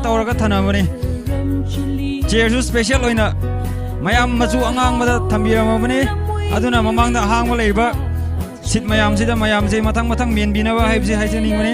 तौर का थना मने चेयर स्पेशल होइना मयाम मचु अंगांग मदा थंबिरम मने अदुना ममांग दा हांग लेबा सिट मयाम सिदा मयाम जे मथंग मथंग मेन बिनाबा हाइबजे हाइजनिंग मने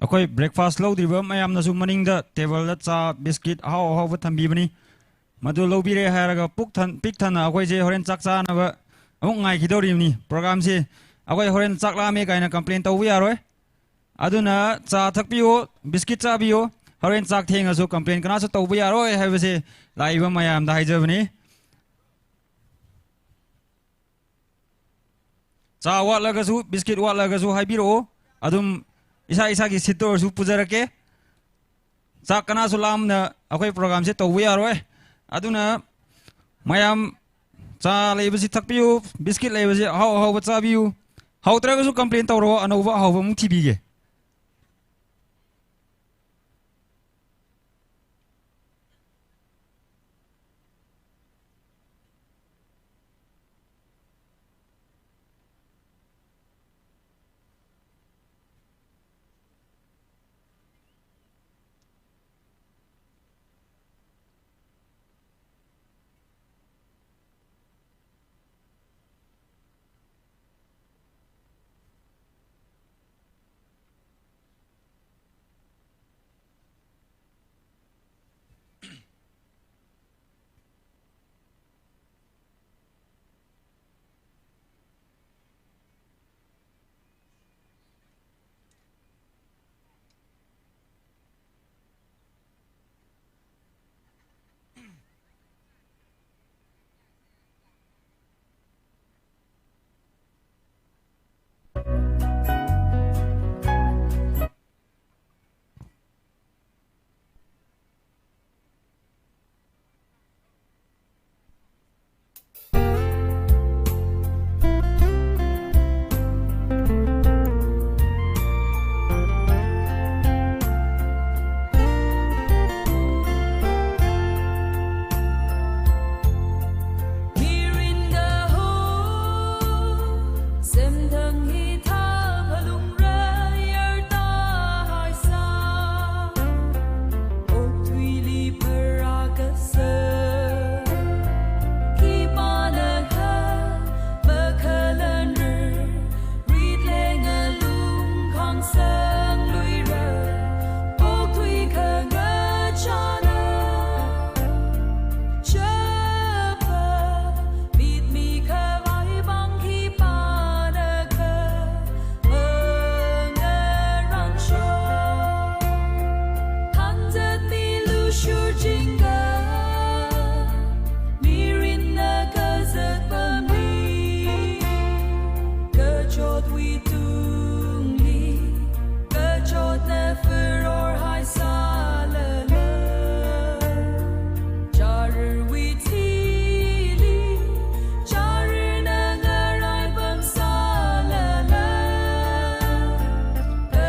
अखोई ब्रेकफास्ट लौद्रिबा मयाम नसु मनिंगदा टेबल दा चा बिस्किट हाव हाव थंबीबनी मदु लौबिरे हारगा पिक थना अखोई जे होरेन चाक चानबा अमुक ngai खिदौरिबनी प्रोग्राम से अखोई होरेन चाक लामे काइना कंप्लेन तौबु यारोय अदुना चा थकपियो बिस्किट चाबियो होरेन चाक थेंगसु कंप्लेन कनासु तौबु यारोय हाइबसे लाइबा मयाम दा हाइजबनी चा वाटलगसु बिस्किट वाटलगसु हाइबिरो अदुम इसा इसा की सिटोर सु पुजरके चाक कनासु लामना अखोई प्रोग्राम से तौबु यारोय अदुना मयाम चा लेबसि थकपियो बिस्किट लेबसि हाव हाव चाबियो हाउत्रगसु कंप्लेन तौरो अनौबा हाव मु थिबिगे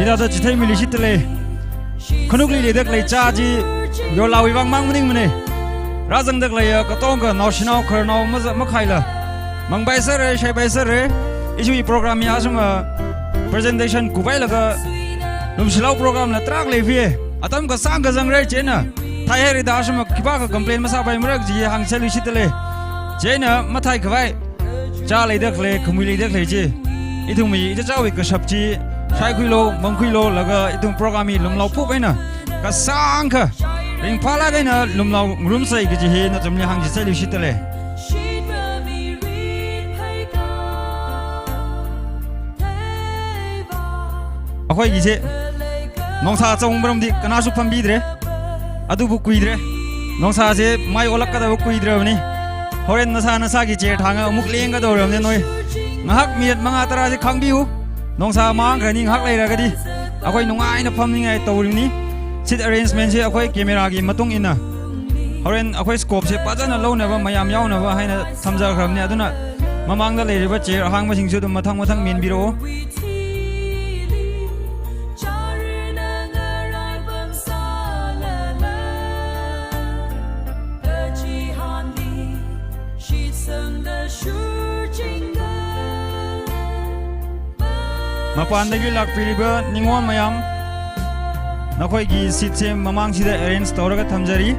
Kita tu citai milisi tele, kanu kali ledek lay caji, yo lawi bang mang mending mana, razang dek lay katong ke nasional kerana makai lah, mang bayar saya bayar, isu program ni asam presentation kubai laga, lum silau program la terak levi, atam ke sang ke zangrai cina, thai hari dah asam kipak ke komplain masa bayar merek jadi hang selu isi tele, cina matai kubai, cah ledek lay kemui ledek lay je, itu mi itu cawi ke sabji. Saya kuilo, mengkuilo, laga itu program ini lom laupuk ina, kasang ke, ring phala gai na lumlau room sai gi he na chumni hang ji sai lu shitale akhoi gi je nongsa chong bram di kana su phambi dre adu bu kuidre nongsa je mai olak ka da bu kuidre bani horen nasa gi che thanga amuk leng ga do ram ne noi ngahak miat manga tara je khangbiu nongsa mang khani ngahak lai ra ga di akhoi nungai na pham ni ngai tawrim ni sit arrangement je akhoi camera gi matung ina horen akhoi scope se pajana lo na ba mayam yaw na ba haina samja khram ne aduna mamang da leire ba che hang ma sing su dum mathang mathang min biro Mapandagi lakpiriba ningwon mayam nakhoi gi seat se mamang sida arrange tawraga thamjari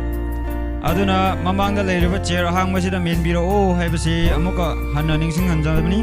aduna mamang da leiriba chair hang ma sida main biro o haibasi amuka hanna ningsing hanjabani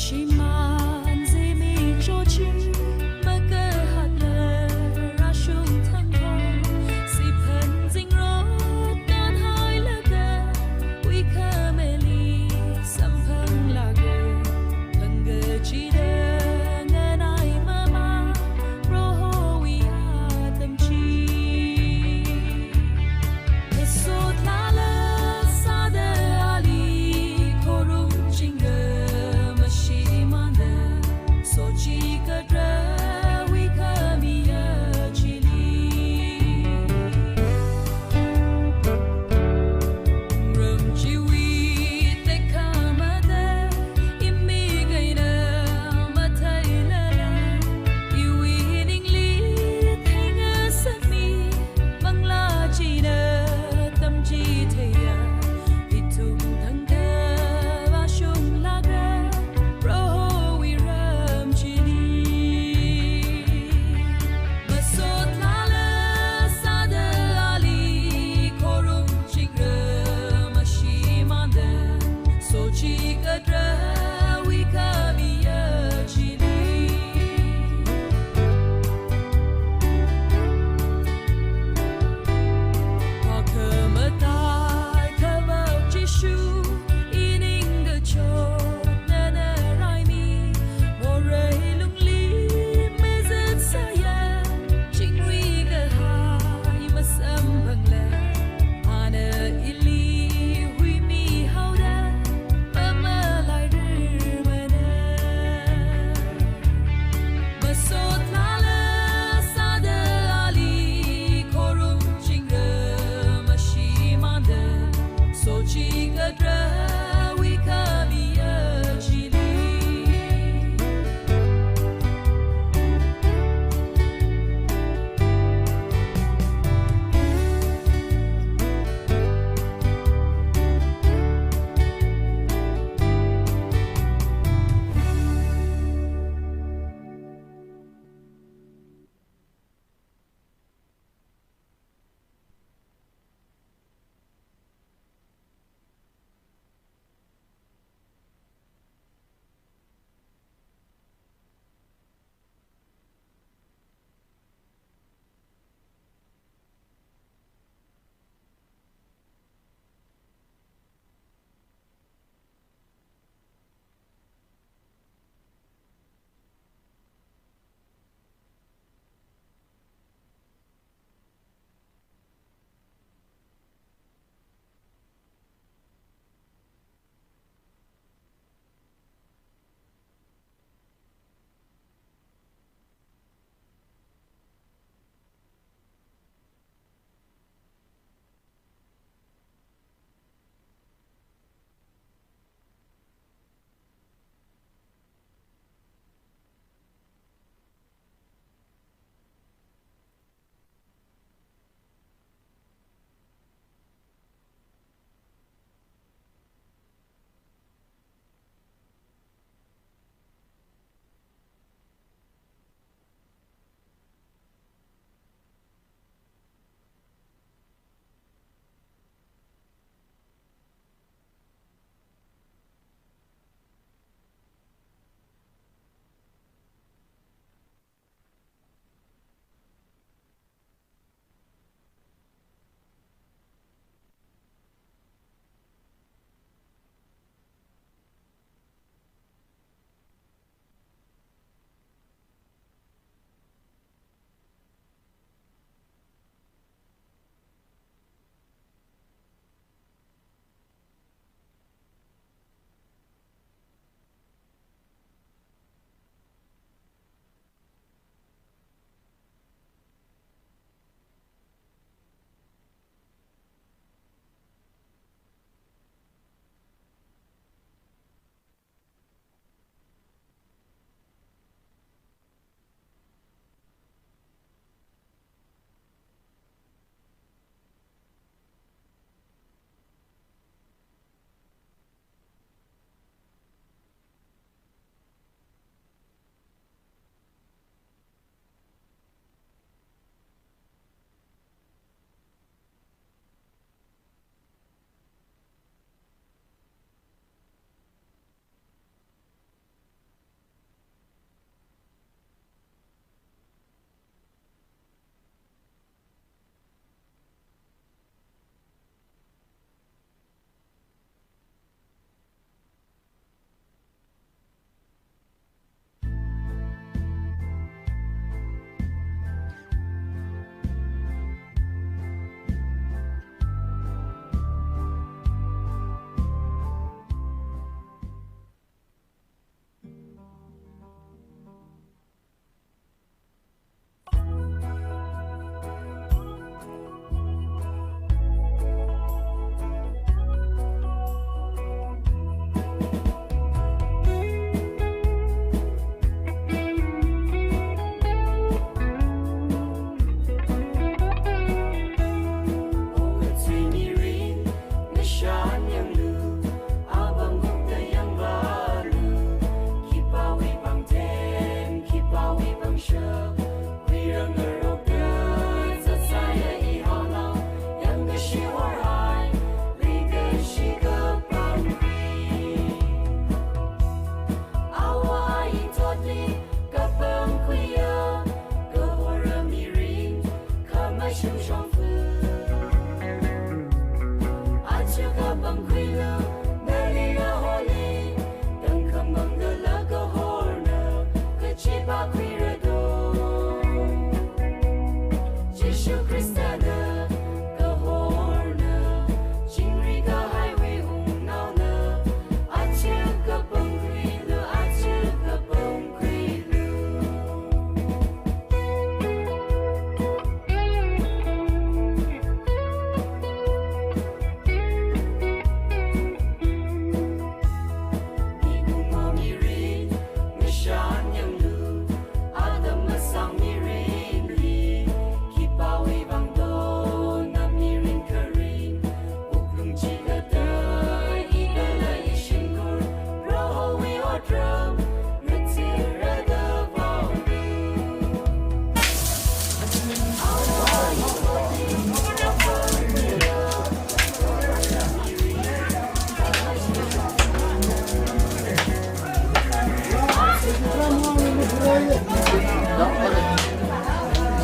Shima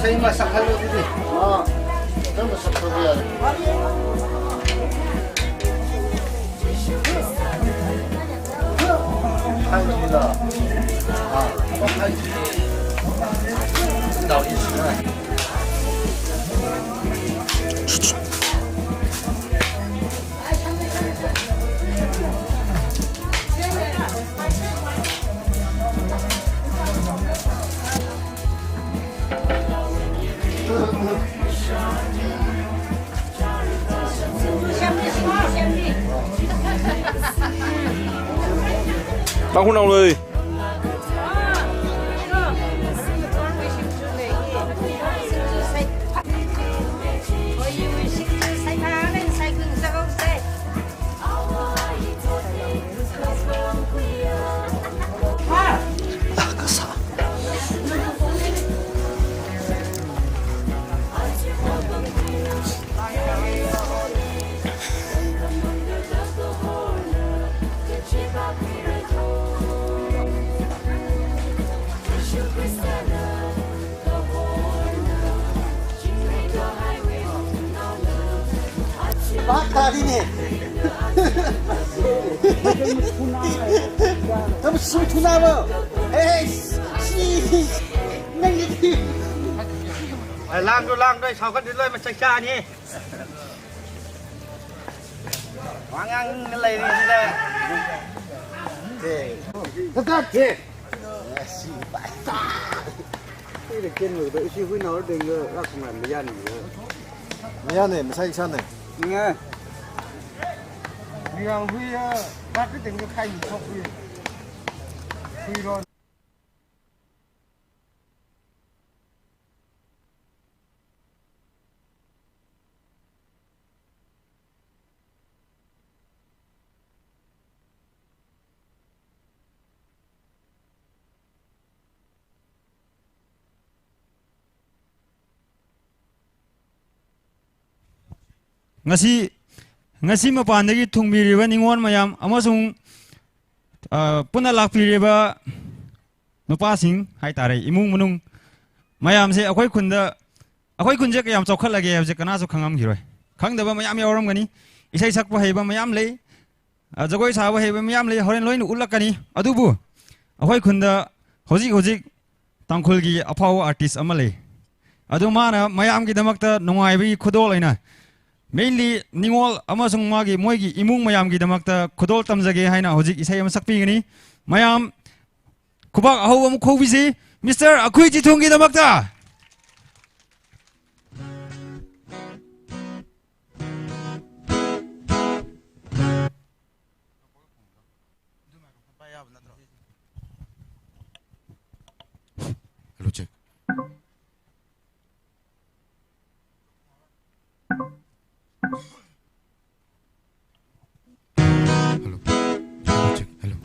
सही में सफल हो दीदी हाँ सब सफल हो यार हाँ जी ला हाँ हाँ जी导意思呢Tao không nàoเลยBakarine. Kamu semua tuna apa? Si, nanti. Lang đôi, sao con đi lên mà chạy cha nhỉ? Hoàng ăn cái này đi đây. Tất kì. Si bãi ta. Đây là trên người đội siêu với nó đừng ra không làm mấy ăn gì. Mấy ăn này mà sai sao này? Nghe. Vì huy bác cái tình cái khay mình không huy rồi. ngasi mapandagi thungbiriba ningon mayam amasung puna lakpiriba nupasing haitare imung munung mayam se akhoi khunje kayam chokhalage habje kana so khangam giroi khangdaba mayam yawaram gani isai sakpa heba mayam lei jagoi saba heba mayam lei horen loin ulakani adubu akhoi khunda hojik tangkhulgi aphaw artist amale adu mana mayam gi damakta nungaibi khudol aina mainly ningol amasung magi moigi imung mayam gi damakta khudol tamjage haina hojik isai am sakpi gani mayam khubak ahobam khobisi Mr. Akhui Chithung gi damakta Hello check Hello. Hello, check. Hello.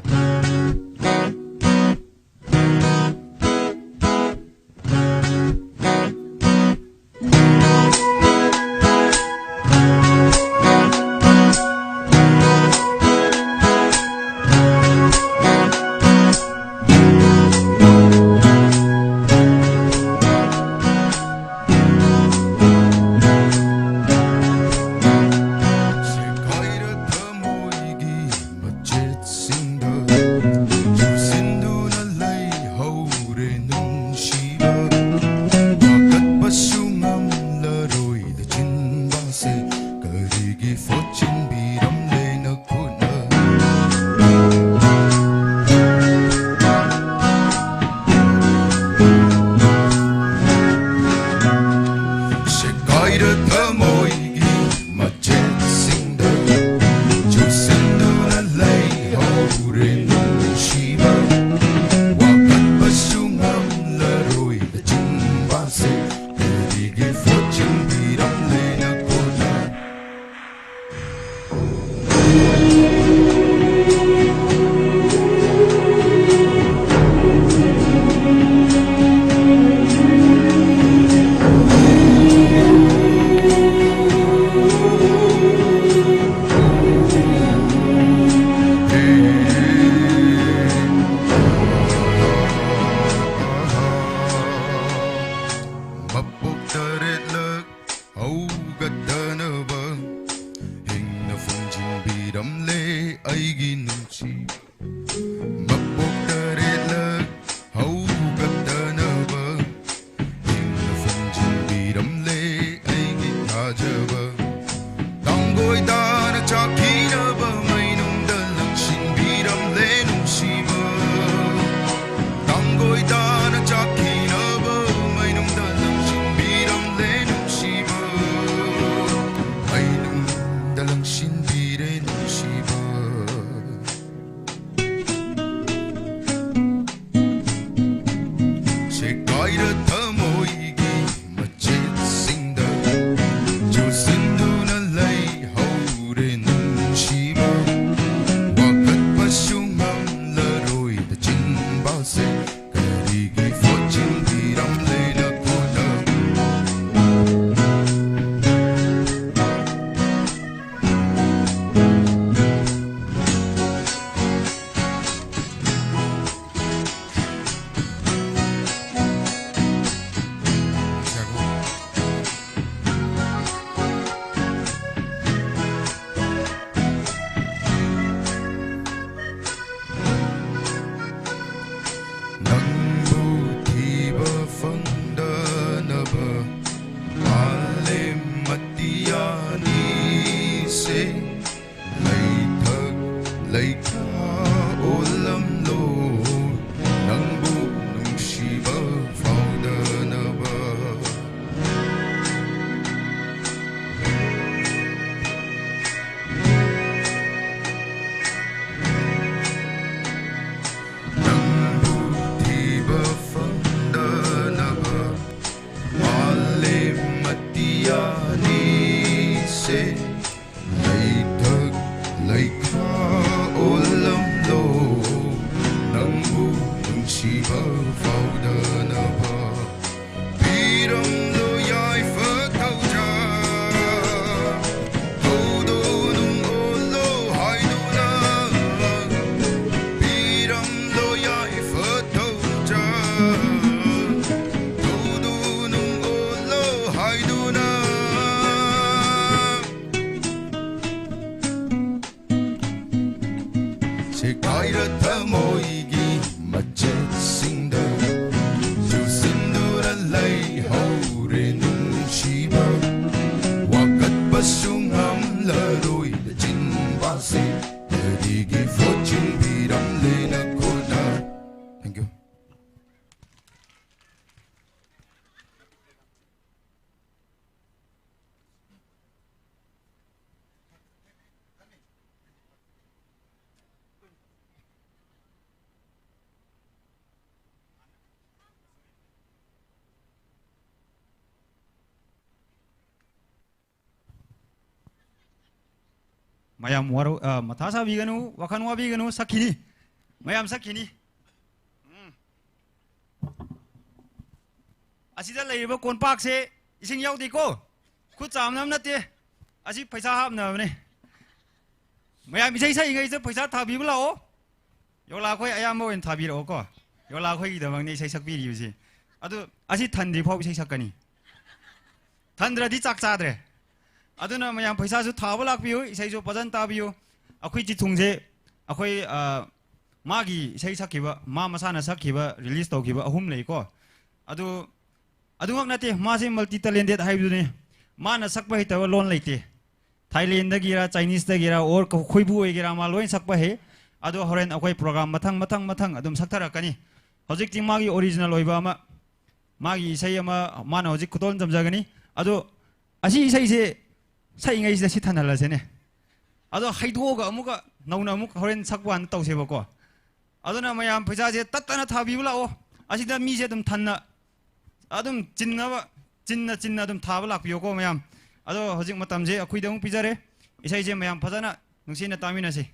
ꯃꯄꯣꯛꯇꯔꯦꯠꯂꯛ ꯍꯧꯒꯠꯇꯅꯕ ꯍꯤꯡꯅ ꯐꯨꯝꯖꯤꯟꯕꯤꯔꯝꯂꯦ ꯑꯩꯒꯤ ꯅꯨꯡꯁꯤ ꯃꯄꯣꯛꯇꯔꯦꯠꯂꯛ ꯍꯧꯒꯠꯇꯅꯕ ꯍꯤꯡꯅ ꯐꯨꯝꯖꯤꯟꯕꯤꯔꯝꯂꯦ ꯑꯩꯒꯤ ꯊꯥꯖꯕ ꯇꯥꯡꯒꯣꯏꯗꯥꯅ ꯆꯥꯛꯈꯤꯅꯕ ꯃꯩꯅꯨꯡꯗ ꯂꯪꯁꯤꯟꯕꯤꯔꯝꯂꯦ ꯅꯨꯡꯁꯤꯕ ꯇꯥꯡꯒꯣꯏꯗꯥꯅ ꯆꯥꯛꯈꯤꯅꯕ ꯃꯩꯅꯨꯡꯗ ꯂꯪꯁꯤꯟꯕꯤꯔꯝꯂꯦ ꯅꯨꯡꯁꯤꯕ ꯃꯩꯅꯨꯡꯗ ꯂꯪꯁꯤꯟꯕꯤꯔꯦ ꯅꯨꯡꯁꯤꯕ 세가이르 더모이기 멋짓싱다 조선두나 레이 하울의 눈시바 와갓 바슝함 러로이다 진바세 가리기 포진 비람레나 고다 낭부 디바 펑다나바 알렘 마띠아니세 레이탁 레이카 올람로 낭부 뭉시바 파우다나바 Diba Fandanaba Male Matiani Se Laitag Laika Olam Lo Nangbu Nungsiba Faudanaba Piram Lo Yai Fatauja Todo Nung Olo Haiduna Piram Lo Yai Fatauja Todo Nung Olo Haiduna 세가이르 더모이기 멋짓싱다 조선두라 레이 하울의 눈시바 와갓 바슝함 러로이다 진바세 느리기 포진 비람레나 고다 땡큐 mayam waru mathasa biganu wakanwa biganu sakini mayam sakini asida leiba konpak se ising yaudi ko khu chamnam nate asi paisa hapna ne mayam isai sai ngai se paisa thabi bulao yola khoi ayam moin thabi ro ko yola khoi da mang ne isai sakbi ri usi adu asi thandi phau isai sakani thandra di chak chadre aduna mayam paisa su thaba lakbiu isai jo pajan tabiu akhoi ji thungje akhoi magi isai sakhiba ma masana sakhiba release tawkiba ahum lei ko adu ngak nate ma se multi talented haibune mana sakpa hitawa lon leite Thailand da gira Chinese da gira or khoibu oigira ma loin sakpa he adu horen akhoi program mathang adum saktarakani hojik ting magi original oiba ma magi isai ama mana hojik khutol jamjagani adu asi isai se 사잉아이 시다 시탄할라세네 아도 하이도가 아무가 나우나 아무 호렌 sakwan tawsebako aduna mayam phajaje tatana thabibulao asida mise dum thanna adum jinna dum thaba lakpiyoko mayam ado hojik matamje akhoi dang pijare isai je mayam phajana nungsina taminase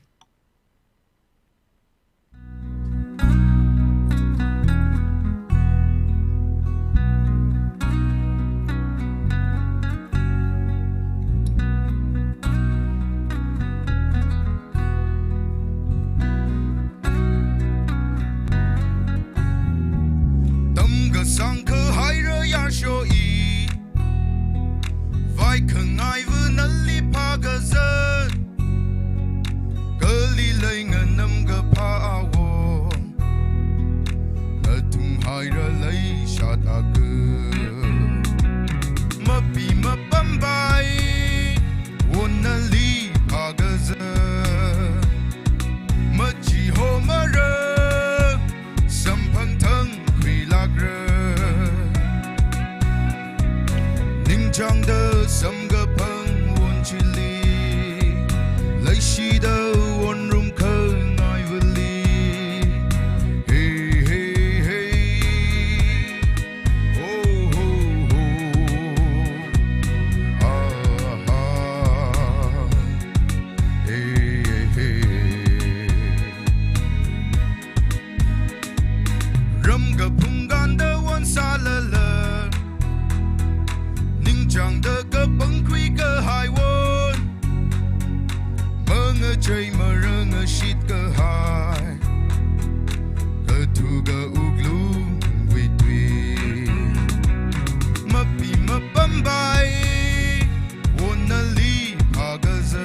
sang khơ hai rơ ya sho i 长的三个朋温起里，泪洗的温润可爱不离，嘿嘿嘿，哦哦哦，啊哈，嘿嘿，任个碰干的晚撒了了。长得个崩溃个海湾，么追么人个西个海，个土个乌鲁为对，么比么半白，我那里爬个子，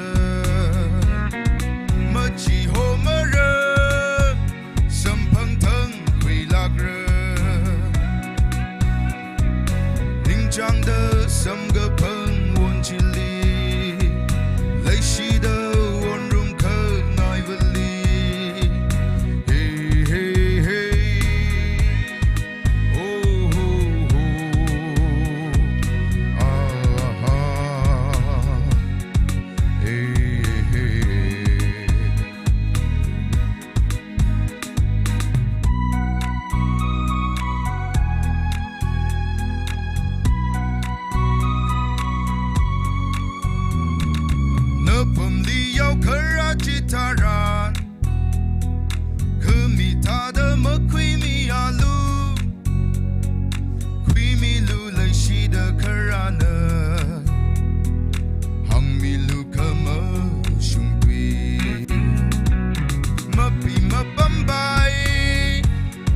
么气候么热，身旁疼会拉热，领长的。三个朋温起里，泪洗的温润可爱不离，嘿嘿嘿，哦哦啊哈，嘿嘿。Gitaran, kumita da mo kwimi alu, kwimi lu lai shi da karana, hang mi lu kama shung tui, ma pi ma bambai,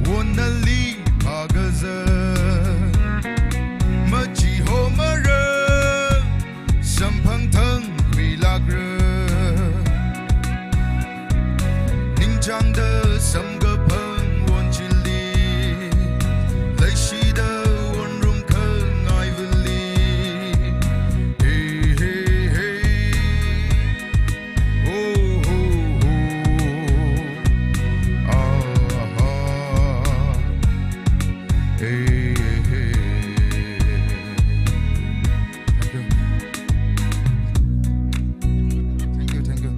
wona li pagaza, ma chi ho ma ra, sampang tang kwi lagra. 长的三个朋温起里，泪洗的温润可爱不离，嘿嘿嘿，哦哦啊哈，嘿嘿。Thank you, thank you.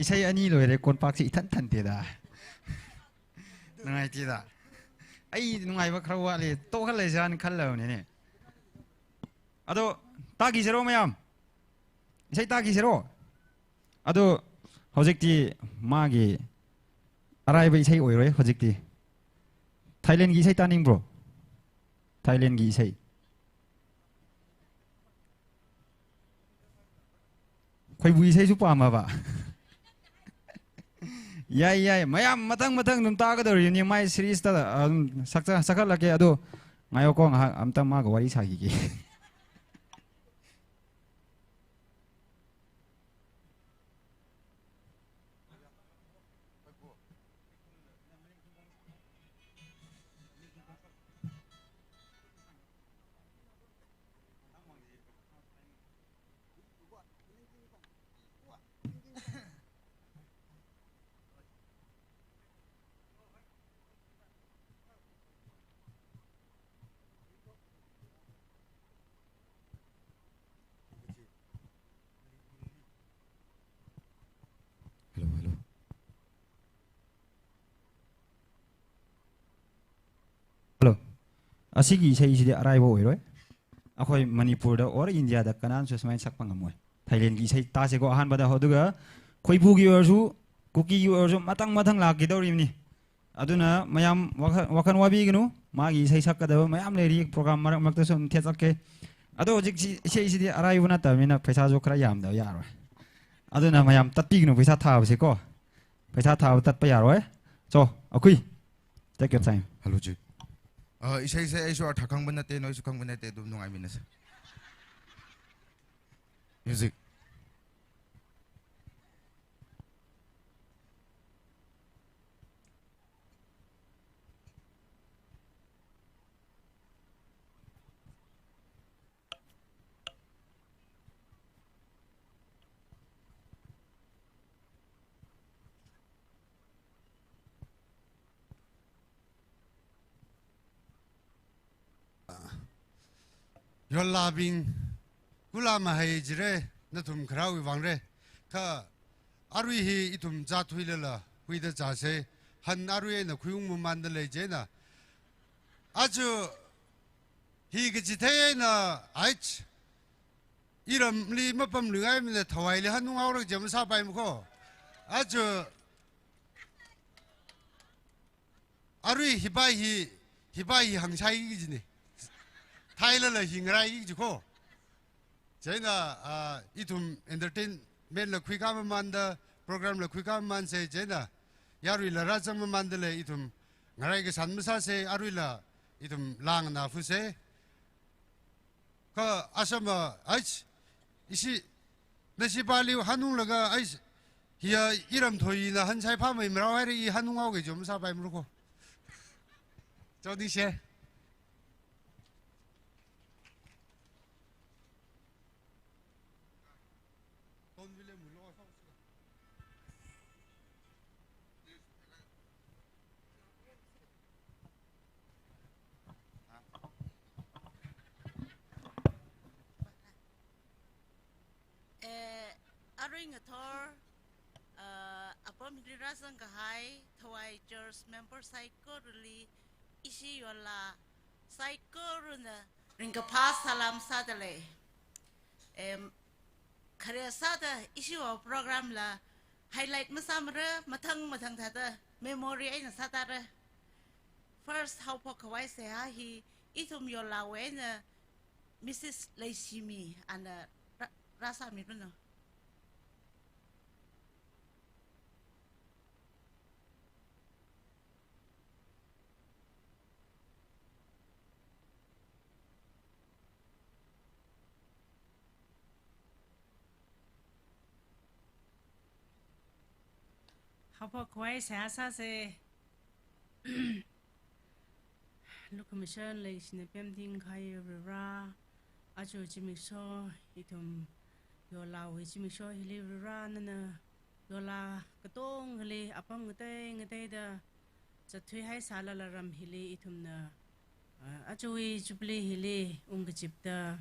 이사이 아니 로에 콘박시 탄탄데다 누나이지다 아이 누나이바 크라와리 또 할래잔 칼라오네네 아도 따기 싫어 마얌 이사이 따기 싫어 아도 허직디 마기 아라이바 이사이 오이로에 허직디 타일랜드 이사이 따닝 브로 타일랜드 이사이 거의 이사이 수빠 아마 봐 야이야이 마야 마탕 좀 따가더니 마이 시리즈다 sakhalake ado ngayo ko amta ma wari sagigi Hello. Asigi isai isidi araibo oiroi. Akhoi Manipur da or India da kanan su smai sakpa ngamoi. Thailand gi isai ta se ko ahan bada hoduga khoibu gi orsu kuki gi orsu matang laki dawrimni. Aduna mayam wakan wabi ginu magi isai sakada mayam leri program marak makta sum theakke. Ado jik isai isidi araibo na tamina paisa jo khara yam da yaroi. Aduna mayam tatpi ginu paisa tha se ko. Paisa tha tat pa yaroi. So, akui. Take your time. Hello ji. Isai aisho athakang banate noi sukang banate dum nungai minas. Music. 열라빙 굴라마 헤이지레 나툼 크라위 왕레 타 아루이히 이툼 자투일라 후이드 자세 한 아루에나 구용문 만들레제나 아주 히그지테나 아이치 이름 리 뭐범 르가이면 타와일리 한웅아오르 점사 바이무고 아주 아루이 히바이 항사이기지네 타일러라 힝라이기지고 제나 이툼 엔터테인먼트 퀴가만다 프로그램 퀴가만세 제나 야루일라 라자만만들레 이툼 나라이게 산무사세 아루일라 이tum랑나 후세 그 아셔마 아이치 이시 내시발리우 한웅러가 아이치 히야 이름 토이나 한사이 파면 임라와리 이 한웅하고 좀 사바이 물고 저디셰 Aring ator apom dirasang kahay thawai church member psycho really isi yola psycho runa ringa pas salam sadale kare sada isi wa program la highlight masamre matang thata memory ai na sadare first how po kawai se ha hi itum yola we na Mrs. Laisimi and rasa mi no Hapa kwai sasa se Lukamission le sinepem ding kai ra ajo jimisho itum yola we jimisho hili ra nana yola katong hili apam ngate da zathui hai sala la ram hili itum na ajo we jubli hili ungajipta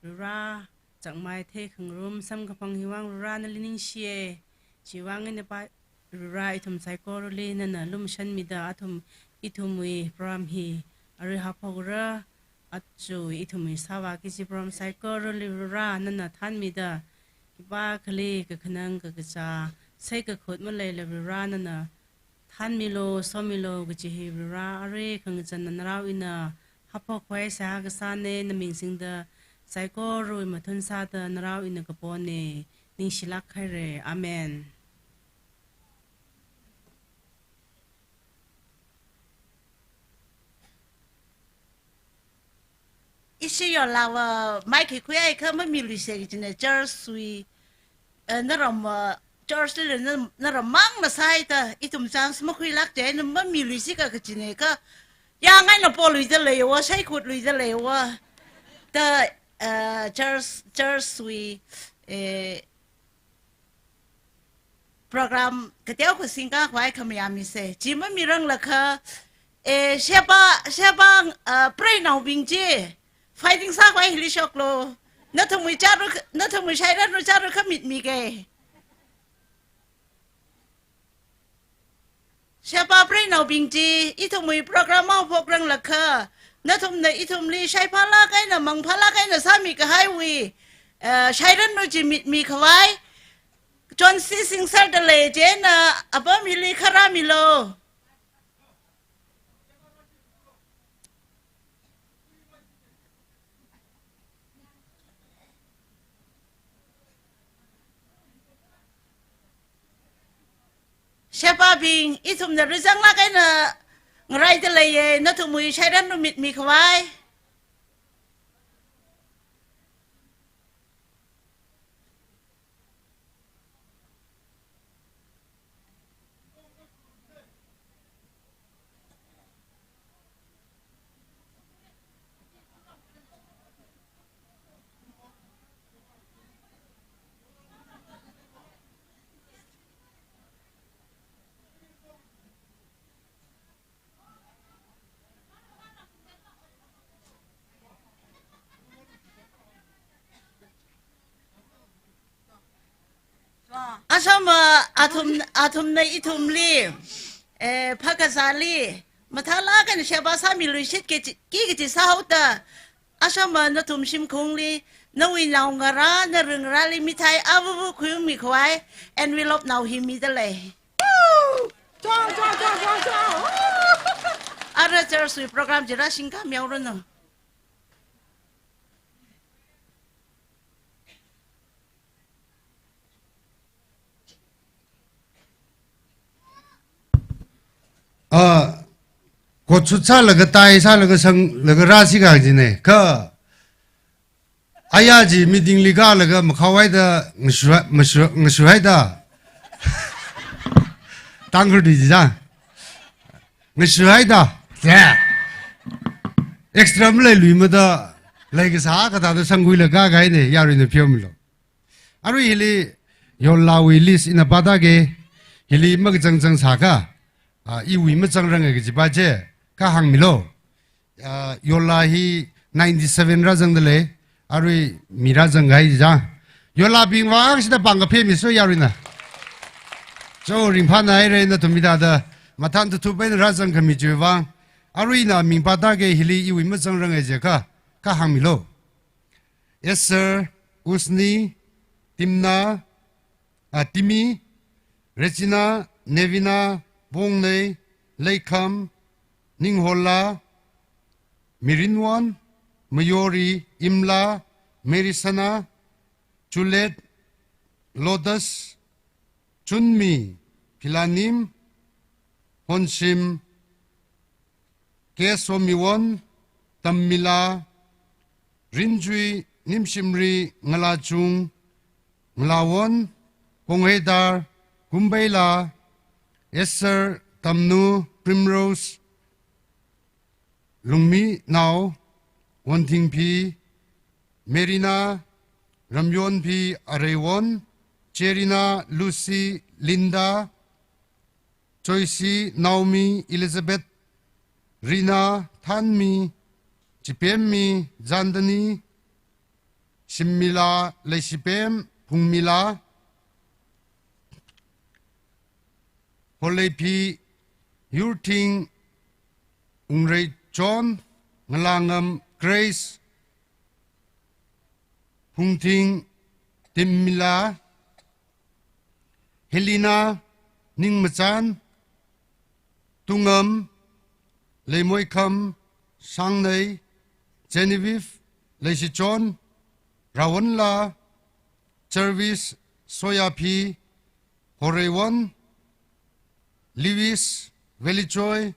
ra changmai the khangrum sam kapang hiwang ra na lining sie chiwang ne pa Rura itum psychology nana lumshan mida atum itumui pram hi ari hapogura atju itumui sawa kisi pram psychology rura nana than mida kiba khali ka khanang ka cha sai ka khot ma le rura nana than milo somilo gchi hi rura ari khang chan naraw ina hapok khwai sa ga sa ne naming sing da psychology mathun sa da naraw ina ka pone ning silak khaire amen isi yo lawa mai ki kuya ka ma mi lu se ki ne jar sui na ram jar se le na ram mang na sai ta itum chang sma kui lak je na ma mi lu si ka ki ne ka ya ngai na po lu de le wa sai khut lu de le wa ta jar sui program ka teo ko sing ka kwai ka mi ami se ji ma mi rang la kha sheba pray now bing je fighting sa kwai hili shok lo na thumui shai ra no charu khamit mi ge sheba pray now bing ji I thumui program ma phok rang la kha na thum na I thum li shai phala kai na mang phala kai na sa mi ka hai wi shai ran no ji mit mi khawai John si sing sar de le je na aba mi li khara mi lo Siapa bing itum na rizang la kai na ngarai de le na thumui shai ran no mit mi khawai 아셔마 아톰네 이톰리 파카살리 마탈라간 샤바사미 루시게 끼기지 사우다 아셔마 나톰심 공리 너위 나옹가라 나릉라리 미타이 아부부 구용미 코아이 엔빌롭 나우히미들레 아라 저스위 프로그램 지라 신가 명로노 고추차 러그 따이사 러그 러그 라시가 지네 그 아야지 미팅리가 러그 마카와이다 ng수하이다 당글디지장 ng수하이다 자 엑스트라물레 루이마다 레기사 가다도 상구이러가 가이네 야르네 피엄로 아루 힐리 요라위리스 이나 바다게 힐리 먹정정 사가 이 위마 정랑의 지바제 가항밀로 요라히 97 라정들레 아루이 미라정 가이자 요라 빙왕 시다 방가 페미소 야루나 저 링파나이레나 돕니다다 마탄도 투베는 라정 가미주왕 아루이나 민바다게 힐리 이 위마 정랑의 제가 가항밀로 예서 우스니 팀나 티미 레지나 네비나 봉네 레이캄 닝홀라 미린원 마요리 임라 메리사나 줄렛 로더스 준미 필라님 혼심 게소미원 담밀라 린주이 님심리 ngalajung nglawon konghedar kumbaila Esther Tamnu Primrose Lungmi Now Wanting P Merina Ramyon P Arewon Cherina Lucy Linda Joyce Naomi Elizabeth Rina Thanmi Chipemmi Zandani Shimmila Leshipem Pungmila Holepi Yurting Ungray John Ngalangam Grace Pungting Timmila Helena Ningmachan Tungam Lemoikam Sangnay Genevieve Leisichon Rawanla Jervis Soyapi Horewan Lewis Velijoy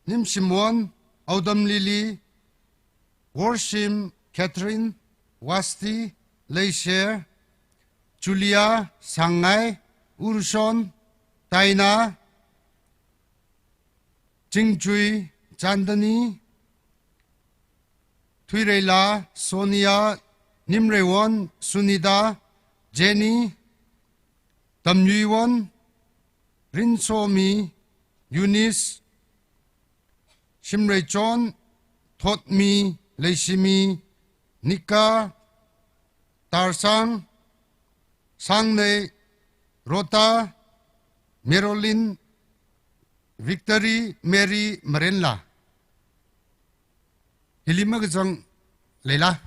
Nimshimwan Audam Lily Worshim Catherine Wasti Leisher Julia Sangai Urshon Taina Jingchui Chandani Thuirela Sonia Nimrewon Sunida Jenny Tamyuiwon Rinsomi Eunice Shimrei John Thotmi Leishimi Nika Tarsang Sangne Rota Merolin Victory Mary Marenla Hilimagzang Leila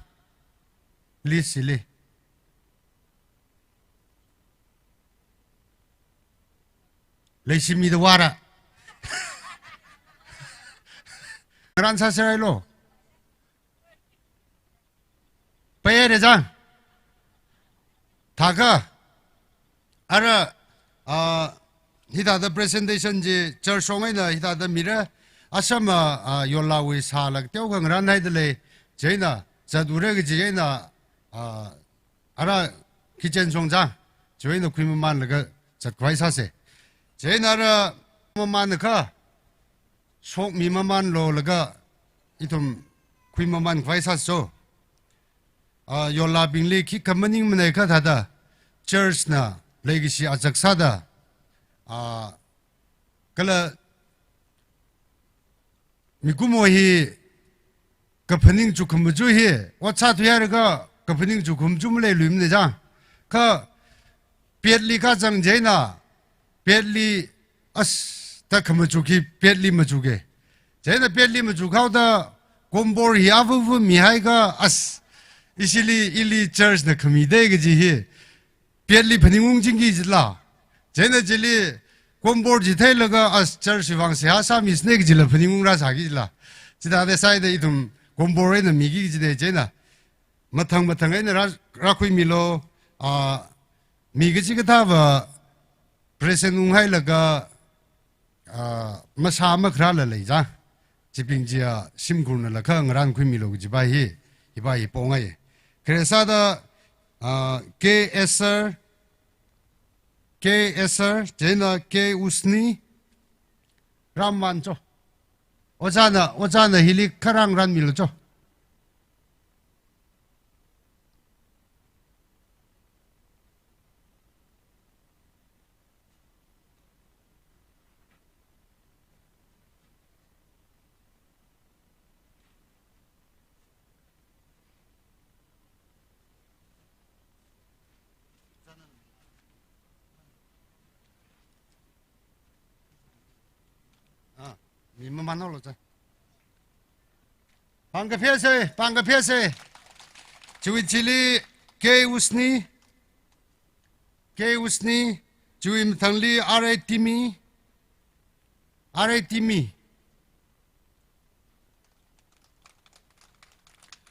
Lisile Leishimi the Wara Ransa Serelo Payerezang Taga Ara Hita the presentation je Chersongena Hita the Mira Asama Yolawi Salak Tiogang Ranhaidele Jaina Zadureg Jaina Ara Kitchen Songja Join Queen Man like Zatquaisase Jainara Mamanaka Sok Mimaman Lo Laga Itum Queen Man Quaisas so Yola Bingley Kikamaning Maneka Tada Church na Legacy Ajaksada Kala Mikumo he Kapaning to Kumuju here. What's out here? Kapaning to Kumjumle Lumneja. Ka biệt 가 정제나 biệt 아스 다 그머주기 biệt 머주게 제나 biệt 머주가우다 곰보리 아부부 미하이가 아스 이실리 일리 처치나 커미데 그지히 biệt 퍼닝웅징기질라 제나 질리 곰보르 지텔러가 아스 처치 방세 하사미 스네기질라 퍼닝웅라 사기질라 지다데 사이데 이tum 곰보르에는 미기지데 제나 마탕마탕에는 라쿠이 밀로 미기지가다바 프레센웅하일라가 마사마 크라라 레이자 지빙지야 심군을라 강란 쿠미로 지바히 이바히 뽕아예 그래서다 KSR 제나 KUSNI 람만조 오자나 힐리 카랑란 밀로죠你们 만나러 자. 방금 피했어요. 주위질리 개우스니 주임 당리 아래팀이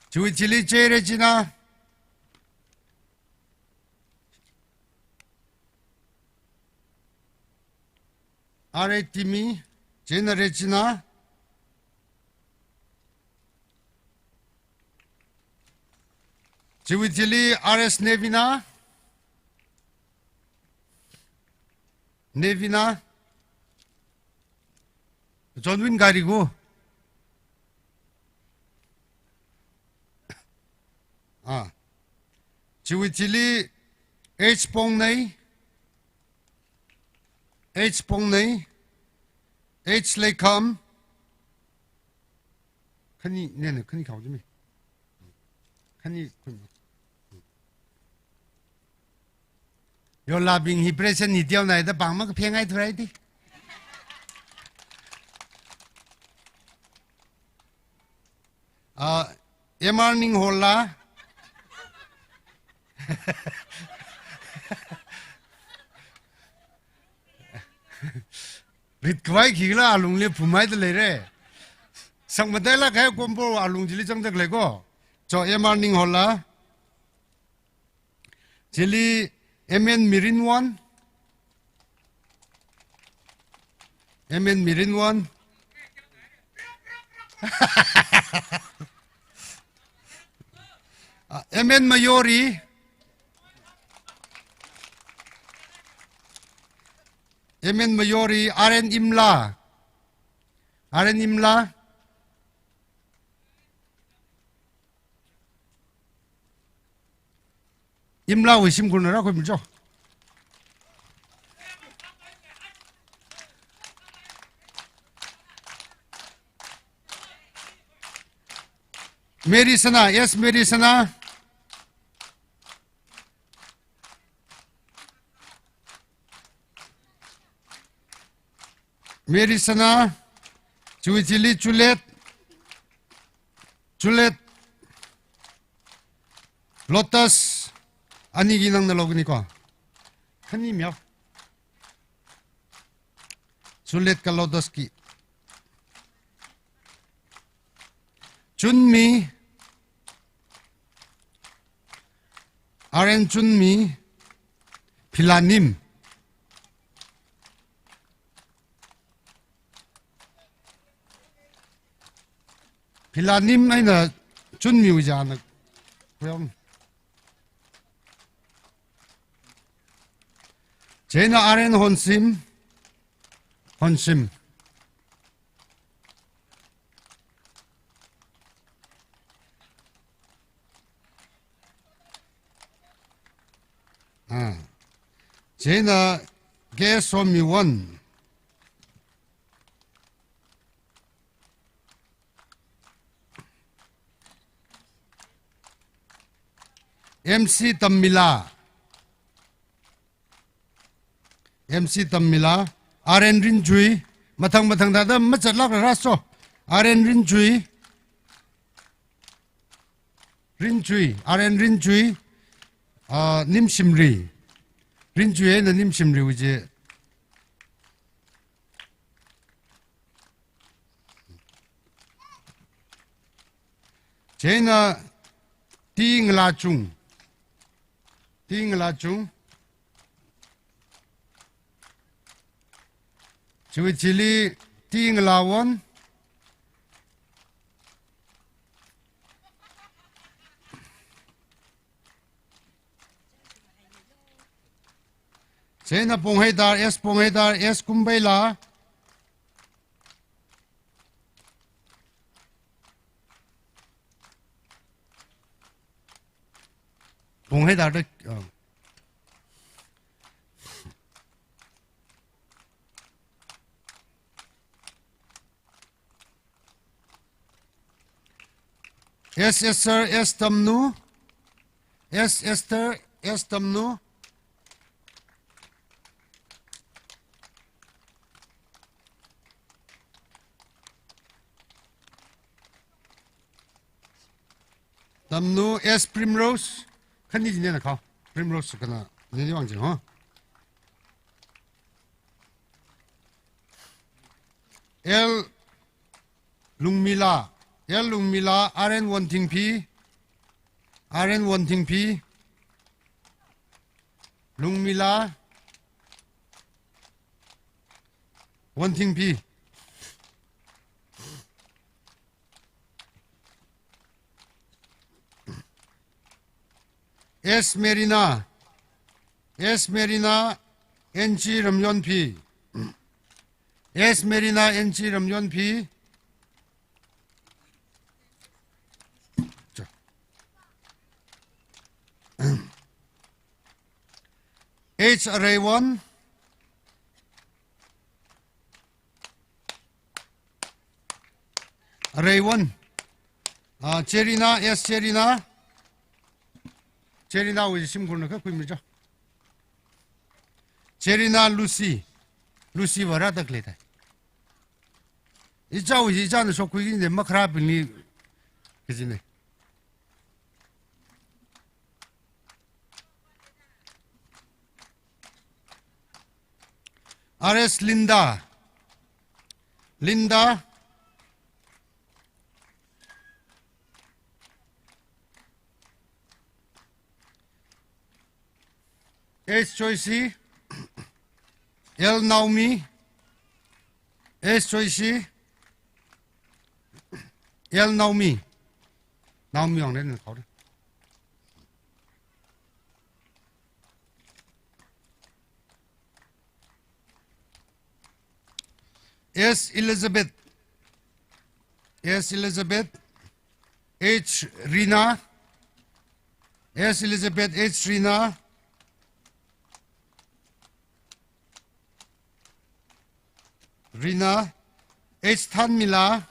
주위질리 제레지나 아래팀이 제너레지나 지위틸리 아레스 네비나 존윈 가리고 지위틸리 H뽕네이 H 레이컴 큰이 네네 큰이 가오지미 큰이 요라빙 히프레션 니디오 나이다 방막 평아이 들어야지 에마닝 홀라 릿과이 기라 알룽리 부마이들 레래 상마달라 가야 곰보 알룽질리 정작 레고 저 에마닝 홀라 질리 MN 미린원 MN 마요리 RN 임라 의심 군으라고 밀죠. 메리스나 주위질리 줄렛 로터스 아니 기능 날라오니까 큰이며 줄렛과 로터스기 준미 RN 준미 필라님 아니나 준미우지 않아 그럼 제나 RN 혼심 제나 개소미원 MC 담밀라 MC Tamila RN Rinjui mathang da machalak raso RN Rinjui RN Rinjui Nimshimri Rinjui na Nimshimri uje 제나 띵라중 지위질리 띵라원 제나 봉헤달 S 쿰베라 봉해다르 S Esther S Tamnu S Esther S Tamnu Tamnu S Primrose 看你今天的考 Primrose 可能你忘记了哈 L Lungmila RN Wanting P Lungmila Wanting P S Merina NG Ramyon P S Merina NG Ramyon P H Array 1 Cherina S Cherina 우리 심고는 갖고 있죠. Cherina Lucy 와라다 그래다. 이자는 속고 있는데 막 크라블리 그지네. RS Linda S Joyce L Naomi S Joyce L Naomi 형 내는 거래 S Elizabeth H Rina S Elizabeth H Rina H Tanmila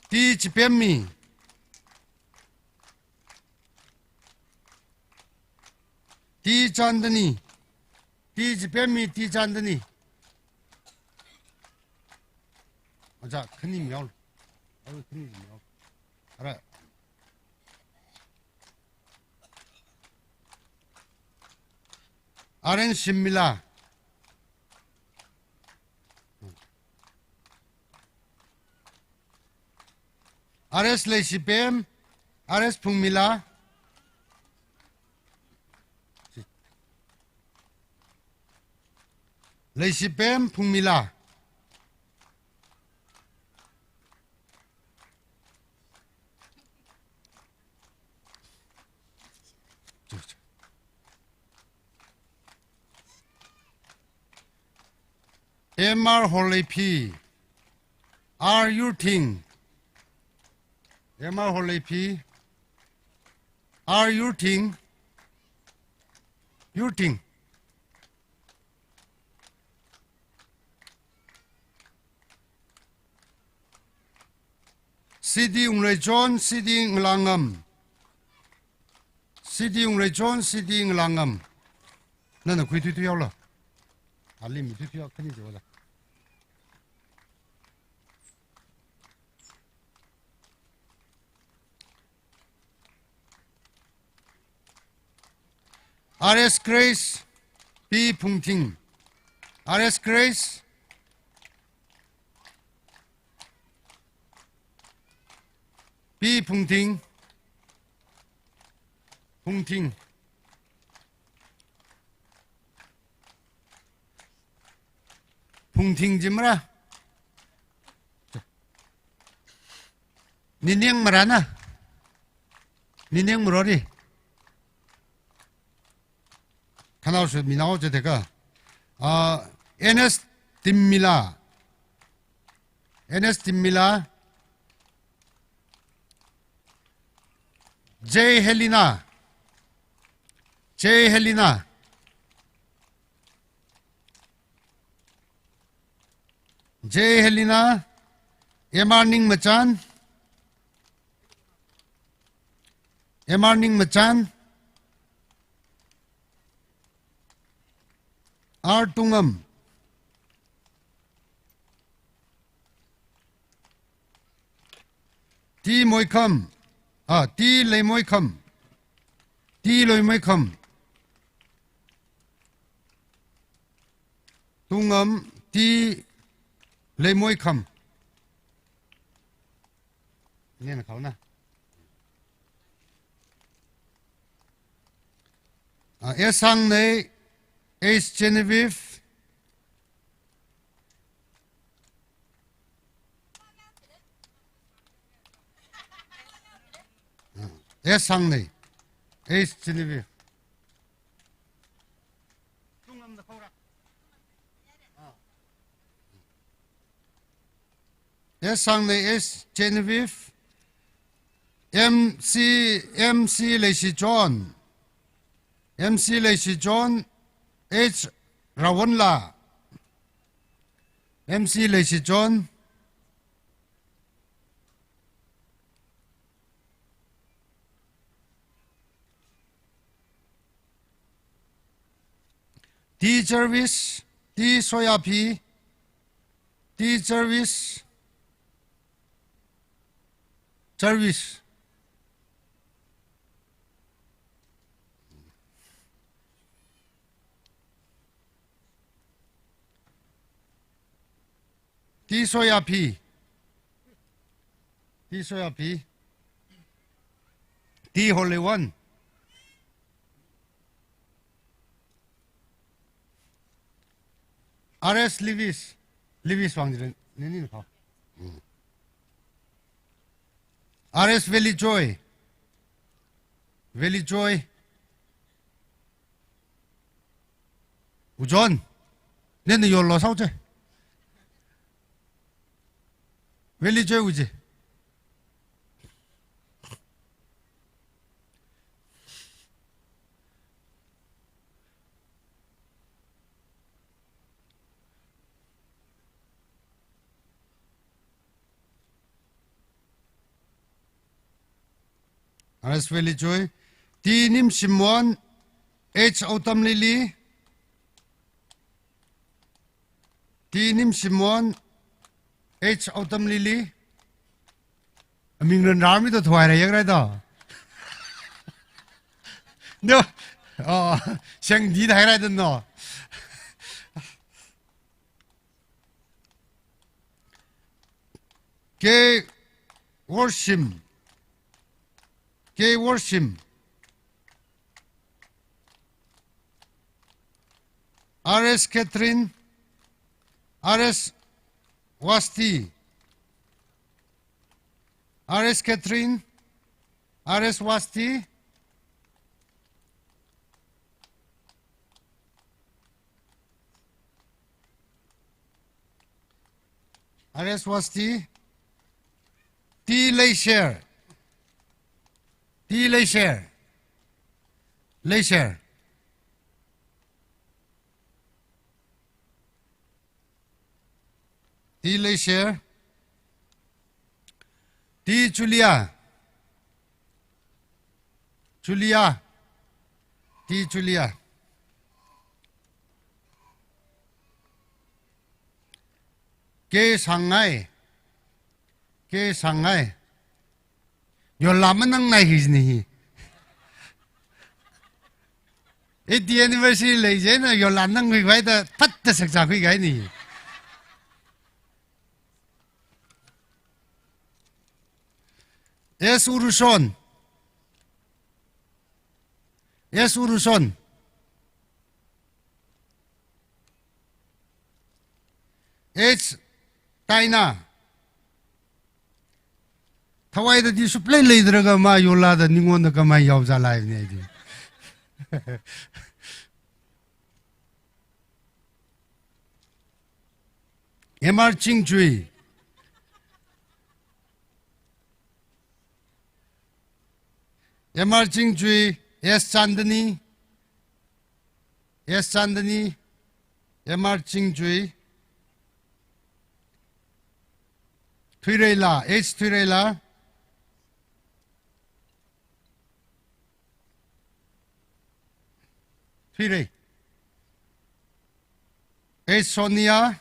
D Jipemmi D Chandani 자 큰님 명 큰님 명 알아 RN Shimila RS Leishipem RS Pungmila Leishipem Pungmila MR Holy P R Yurting MR Holy P R Yurting City Ungray John City Nglangam City Ungray John City Nglangam Nana kui tu yaw la Ali mi tu yaw kani jo la RS Grace P Pungting RS Grace P Pungting Pungting Pungting jimra Ninyang marana Ninyang murori Kanausu minao jateka NS Timmila NS Timmila J Helena J Helena J Helena Emarning Machan Emarning Machan R Tungam T Moikam T Lay Moikam T Loy Moikam Tungam T Lay Moikam Nghe là khẩu nè Sang này Ace Genevieve Sang này Ace Genevieve Sang này Ace Genevieve MC Lacey John MC Lacey John H Rawanla MC Lacey John T Jervis T Soyapi T Jervis Jervis T Soyapi T Soyapi T Holy One RS Lewis Lewis 왕들은 내니는 봐 RS Valley Joy Valley Joy 우전 내는 열로 사오제 Valley Joy 우지 RS Valley Joy T Nim Simon H Autumn Lily T Nim Simon H Autumn Lily mình lần ráo mới tôi thoại này vậy đó nếu xem đi thấy ra được nó cái worship Gay worship RS Catherine RS Wasti RS Catherine RS Wasti RS Wasti T Leisure T Leisure Leisure T Leisure T Julia T Julia K Shanghai yo laman nang nai his ni it the anniversary le je na yo lan nang hui vai ta pat ta sak sa hui gai ni Es Uruson It's Taina Thawai da di suplai leidra ga ma yola da ningon da ka ma yaw za live ne di MR Chingchui S Chandani MR Chingchui Thuirela H Thuirela Thuire H Sonia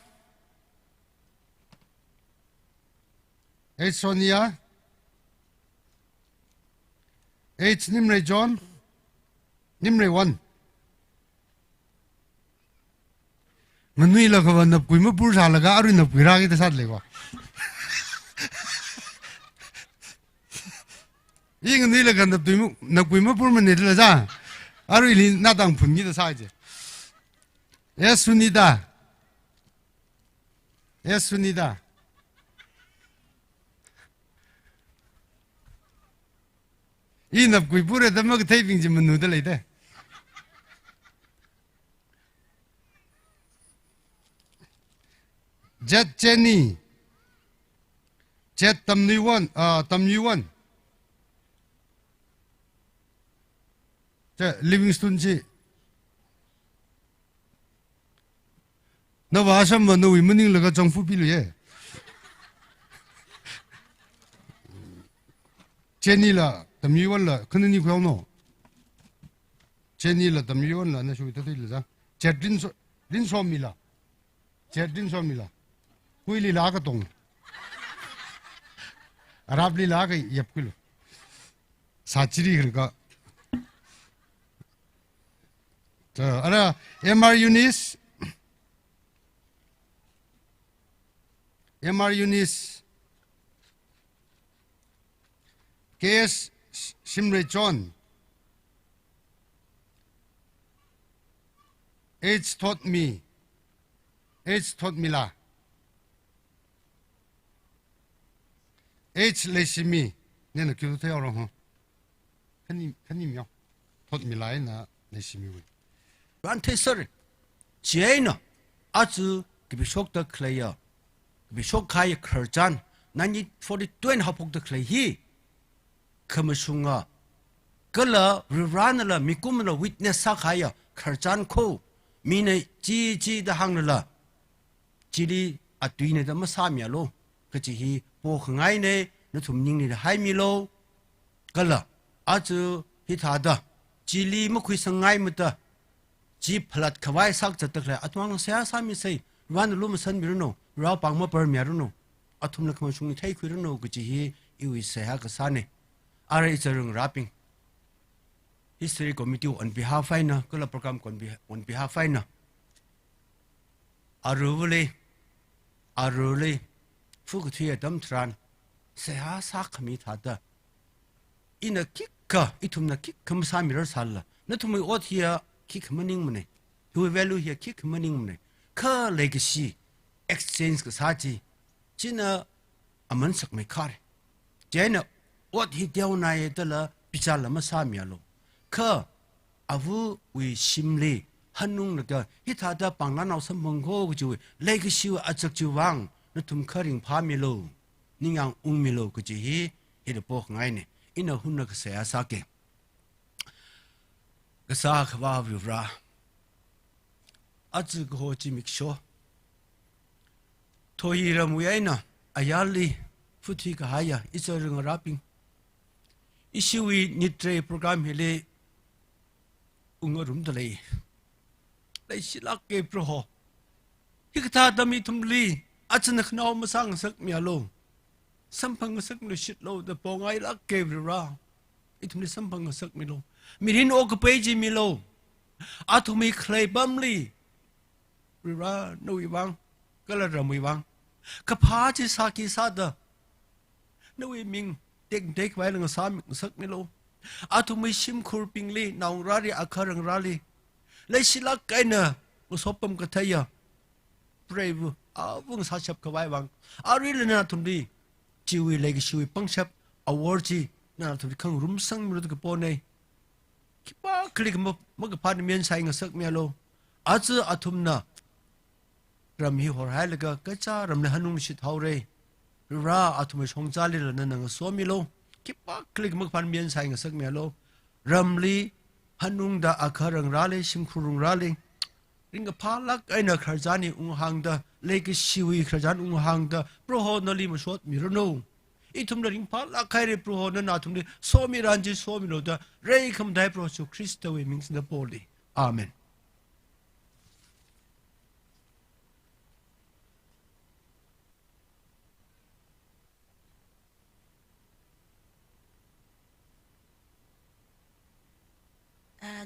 H Nimre John Nimre 1 Manui la ka na pui ma pur sa la ga aru na pui ra ki ta sat le ko Ying ni la ka na pui ma pur ma ne la sa aru li na dang phun ni ta sa je Yes Sunida Inap kui pura da mag taping ji manu da lai da Jet Jenny Jet Tam Yuan Livingston ji Na wa sam ma no wi maning la ga chang fu pi lu ye Jenny la Tam Yuan la kan ni ko no Jenny la Tam Yuan la na shu ta le za Jet Lin so mi la Kui li la ka tong Arab li la ka yep ku lu sa chiri gir ka ta ara MR Eunice KS Simre John H taught me la H Leshimi ne na kyu te ro ho khani myo taught me la na Leshimi we Ran te sir Jane azu gibi shok da clay gibi shok kai kharjan nani 42 hapok da clay hi khamashunga kala rirana mikum la witness sa khaya kharjan ko mine ji da hangla jili atuine da masamya lo kachi hi po khangai ne na thumning ni da hai mi lo kala azu hi thada jili makhui sangai muta ji phalat khawai sak chatak la atwang sa sami sei wan lu masan birno ra pangma par myarno athumna khamashung thai khirno kachi hi iwi sa ha ka sane are charung rapping history committee on behalf aina kala program on behalf aina arule fukuthia dam tran se ha sa khami thada ina kikka itumna kikkam samirar salla natumai othia kikmaning mane hu value here kikmaning mane ka legacy exchange ka saji china aman sak mai khare jena what he deuna yedala pichal ma samyalo ka avu wi simle hanung na hi thada pangna naw sam mongho ju legacy achak ju wang na tum kharing phamilo ningang ungmilo ku ji hi ida po ngai ne ina hunna ka sa sa ke ka sa khwa vi ra azu go ji miksho to yiram wi aina ayali ฟุตที่ก็หายอิสระงราปิงอิชิวีนิตเรโปรแกรมเฮเลอุงรุมทะเลได้สิลักเก็บโปรโหฮิกตาดมีทุมลีอาจจะนักนาวมาสร้างสักมีอารมณ์สัมพังสักมีชิดโลแต่ปองไงลักเก็บราอิทุมลีสัมพังสักมีโลมีรินโอกเปจิมีโลอาทุมีเคลบัมลีราโนวิวังก็ละรำวิวังกพาจิสากิซาดโนวิมิงเด็กไว้หลังสามิสักมีโลอาทุมีชิมคูร์ปิงลีนาวราลีอาคารังราลีเลยสิลักไกเนออุศปมกะเทียเปรย์วุ้งสาชับกไว้วังอารีเลนะทุนดีชีวิตเลยก็ชีวิตปังชับอวอร์จีน่าทุนดีขังรุมสังมีรถกระโปรงเนี่ยคิดว่าคลิกมันก็พาดเมียนใส่เงสักเมียโลอาจจะอาทุมนะรำฮิหัวหายเลยก็กระจารำในฮันนุ่งชิดเท่าไรราอาทุมชงจาลีละนั่นนังสวมิโลคิดว่าคลิกมันก็พาดเมียนใส่เงสักเมียโลรำลีฮันนุ่งดาอาคารังราลีชิมครุงราลีริงกับพาลักไอเนอขจานีอุงหังดาเลกชิวีขจานอุงหังดาโปรโฮนลีมาชดมิรโนอีทุมริงพาลักใครเรโปรโฮนนาทุมดีโซมิรันจิโซมิโนดาเรย์คำได้โปรชูคริสต์เวมิงส์นโปลีอาเมน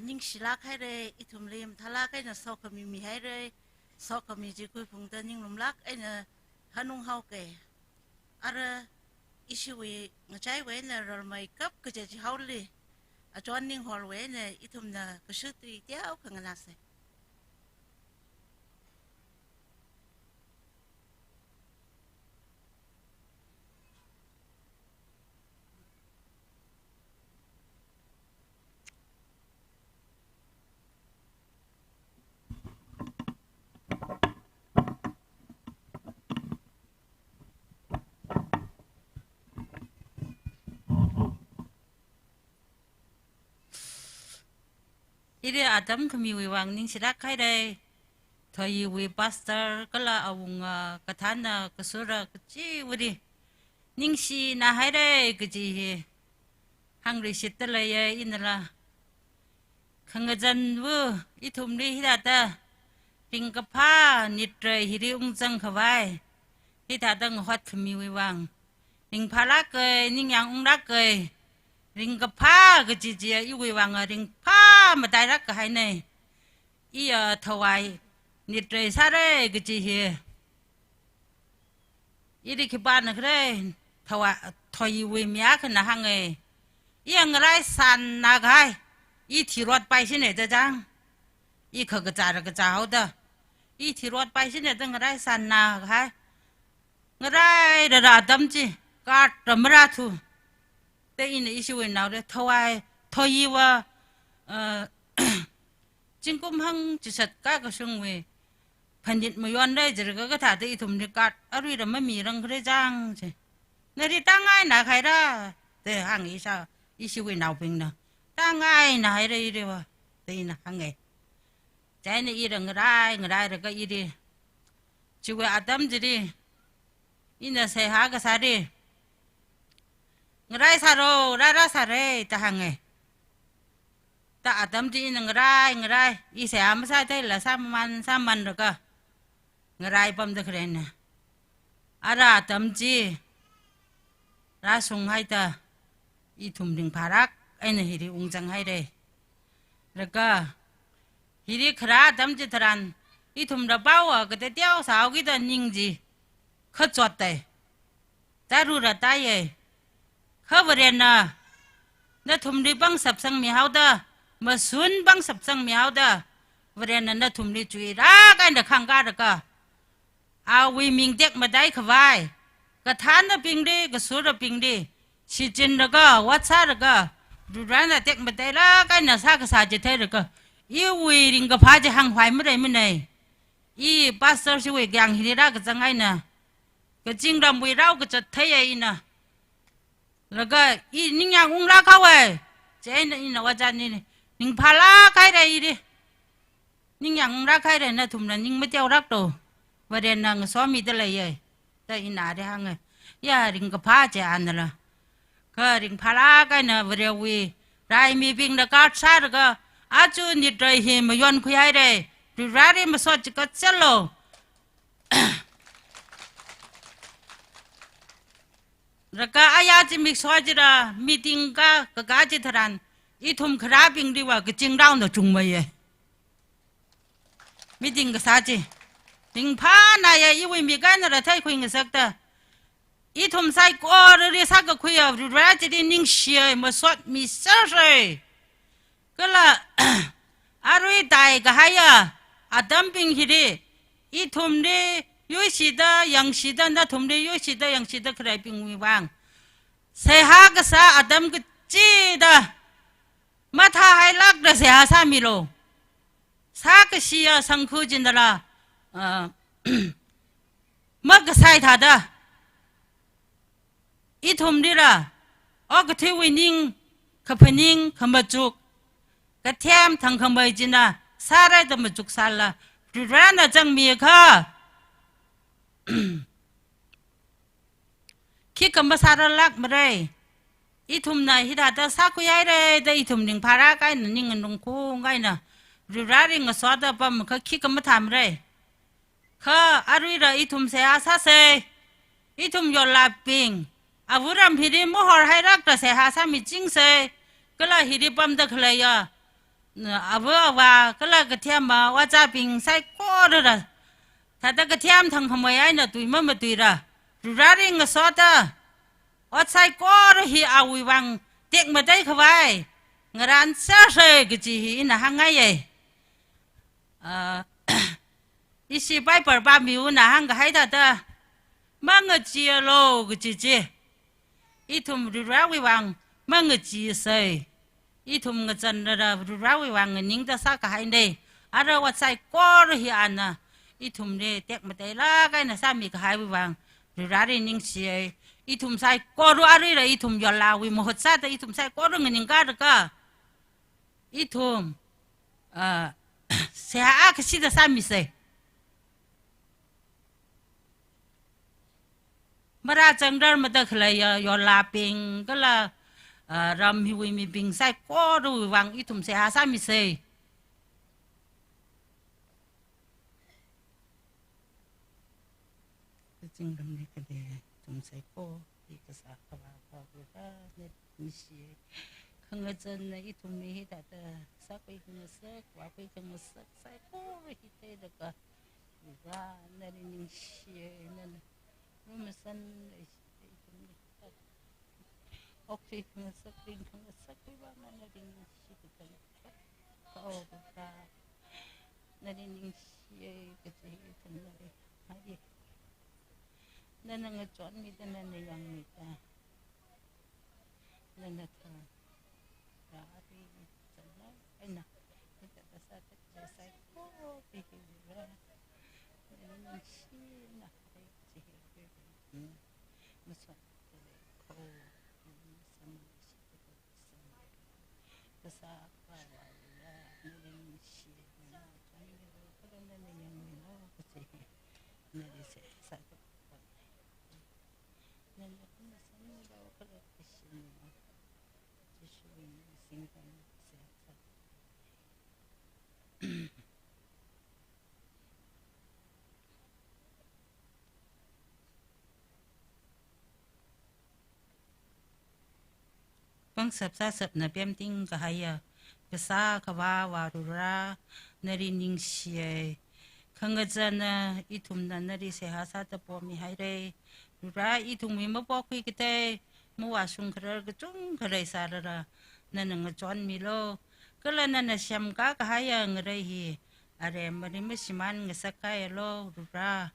นิ่งศิลาให้เลยอิทุมเรียมทลากไอ้น่ะสอกมีให้เลยสอกมีจีกุยพงแต่นิ่งลุมลักไอ้น่ะฮันุงเฮาเกอะไรอิชิวีใจเว้นน่ะเราไม่กับก็จะเฮาเลยจวนนิ่งฮอลเว้นน่ะอิทุมน่ะก็ชื่อตีเดียวขังนัสอีเดียอาจจะมีวิวังนิ่งสิรักใครได้ทอยวิปัสเตอร์ก็ละเอาวงกระทานกระสุรกจีวดีนิ่งสีน่าให้ได้กจีหังริสิตเลยอินละขังจันวูอีทุมดีฮิดาตาริงกับผ้านิดเลยฮิริอุงจังขวายฮิดาตังหัดขมีวิวังริงพารักเกยนิ่งยังอุงรักเกยริงกับผ้ากจีจีอีวิวังริงผ้ามาได้รักกับให้เนี่ยอีถวายนิดเลยซาเร่กจีเฮอีดิคิบ้านนักเร่ถวายถอยวิมยาขึ้นนะฮังเออีอังไรสันนักให้อีที่รถไปสิเนี่ยจะจังอีเขากระจายกระจายเอาเด้ออีที่รถไปสิเนี่ยจะอังไรสันนักให้อังไรระดับดำจีกัดรำราทูแต่อินอิชิวินเอาเด้อถวายถอยว่าจิงกุมหังจิตสัตก้ากระชงเวพันยิตมย้อนได้จะก็กระถาแต่อีถุมเดกัดอรุยเราไม่มีรังเคยจังใช่ในที่ตั้งง่ายหนาใครได้แต่หังอีชาอีชิวินเอาเพียงนะตั้งง่ายหนาให้ได้ดีวะแต่อีนะหังไงใจในอีรังได้แล้วก็อีดีชีวิตอาดัมจะดีอินเดเสหากษาดีได้สาโรได้สาเรแต่หังไงแต่อาดัมจีนงไรอีเสียไม่ใช่ได้ละ3 วันหรอกก็งไรปั๊มตะเครนนะอาราดัมจีราส่งให้ตาอีทุ่มดึงภารักไอ้เนี่ยฮิริองจังให้ได้แล้วก็ฮิริคราดัมจีทรันอีทุ่มระเบ้าก็จะเที่ยวสาวกิตานิงจีเขาจอดแต่แต่รู้ระตายเอเขาบริเวณน่ะนั่นทุ่มดีบังสับสังมีเฮาเด้อมาสุนบังสับสังมีเฮาเด้อบริเวณนั้นนั่นทุ่มดีจุยรักไอ้เด็กข้างกันเด็กก็เอาวิมิงเด็กมาได้ขวายกระทานน่ะปิงดีกระสุนน่ะปิงดีชิจินเด็กก็วัดซาเด็กก็ดูร้านน่ะเด็กมาได้รักไอ้น่ะซากษาจะเท่เด็กก็อีวิริงกับพาจะหังหายไม่ได้ไม่ไหนอีพาสเตอร์ช่วยยังฮิริรักก็จังไงน่ะก็จริงรำวิเราก็จะเท่ยัยน่ะแล้วก็อีนิ่งยังอุ้งรักเขาเว้ยเจ้านี่นะว่าจันนี่นิ่งพาลาใครได้ดินิ่งยังรักใครได้นะทุ่มนั้นนิ่งไม่เจ้ารักตัวประเด็นนั่งซ้อมมีแต่เลยแต่อินาได้หังไง ya ring ka pa je anra ka ring phara ka na vrewi rai mi bing da ka sa ga aju ni drai hi ma yon khu ai re ri ra ri ma so chi ka chalo raka aya chi mi so ji ra meeting ka ka ji tharan I thum khara bing di wa ka ching rao no chung mai ye meeting ka sa ji ting pha na ye I wi mi ga na ra thai khoi ng sak ta I thum sai ko ri sa ka khoi ya ra ji di ning shie ma so mi sa re ka la arui dai ka ha ya adam bing hi ri I thum de yu shi da yang shi da na thum de yu shi da yang shi da khrai bing wi wang sai ha ka sa adam ka chi da mà tha hai lắc ra sẽ ha sa mi lo sa cái gì à sang khu trên đó là mà cái sai thà đó ít hôm đi ra ở cái thiếu winning cái winning không bao chục cái thêm thằng không bao trên đó sa ra tao mà chục sa là rồi ra nó chẳng mi kha khi cầm mà sa ra lắc mà đây ít hôm nay khi đã sa quay ai đây đây ít hôm đừng phá ra cái nó nhưng nó cũng cái nè rồi ra đi ngồi xóa đó bấm cái khi cầm mà tham đây khờ ari ra ít hôm sẽ sa se ít hôm giờ là ping à vừa làm thì đi mua hỏi hay rắc là sẽ sa mi chính se cái là thì đi bấm được lại à à vừa và cái là cái thêm màว่าจะ ping sai có rồi đóถ้าcái thêm thằng không ai nó tùy mà tùy ra rồi ra đi ngồi xóa đó ở sai có hi à uy vang tiếc mà đấy không phải người ăn sao rồi cái gì là hàng ngày vậy ít si bài bờ ba miu là hàng cái hay thật đó mang người chia lô cái gì ít thùng ra uy vang mang người chia sơi ít thùng người dân ra uy vang người nín ta sao cái hay này à rồi ở sai có hi ăn à ít thùng này tiếc mà đấy là cái là sao mi cái hay uy vang rồi ra đi nín xì ít thùng sai có rồi ari là ít thùng giờ là vì một sát ít thùng sai có rồi người nín cả được cả ít thùng sẽ cái gì đó sao mi say mà ra chẳng ra mà ta khởi giờ là ping cái là ram hi mi ping sai có rồi vàng ít thùng sẽ sao mi say chính ram này cái thùng sai có thì cái sao các bạn có cái này như thế không người dân này ít thùng này đã sao cái không sợ quá cái không sợ sai có thì thế được cả ra nên như thế nên mà sân này ok không sợ pin không sợ cái bạn này là như thế cái có ra nên như thế cái gì thùng này hay nên là người chọn mi tên nên là yang mi ta nên là thằng đã đi chẳng nói cái nào cái ta ta sa ta sai có thì ra nên là chi là cái gì cái mà sao cái câu xong cái sa phải là nên là chi nó chọn cái nên là yang mi nó cái gì nên là sẽ sai nên là cũng là sống đâu có được cái gì mà chỉ suy nghĩ sinh ra sẽ thật băng sập sa sập nè bém tinh cái hay à cái sa cái và rồi ra nè đi ninh xie không có chân ít thùng nè đi sẽ hạ sa tập bộ mi hay đây ra ít thùng mi mất bóc cái thế mua hoa sung khờ cái chung khờ đây sao ra nên người chọn mi lo cái lần nên xem cá cái hay người đây hi à đây mà đi mới xem ăn người sắc cái lo ra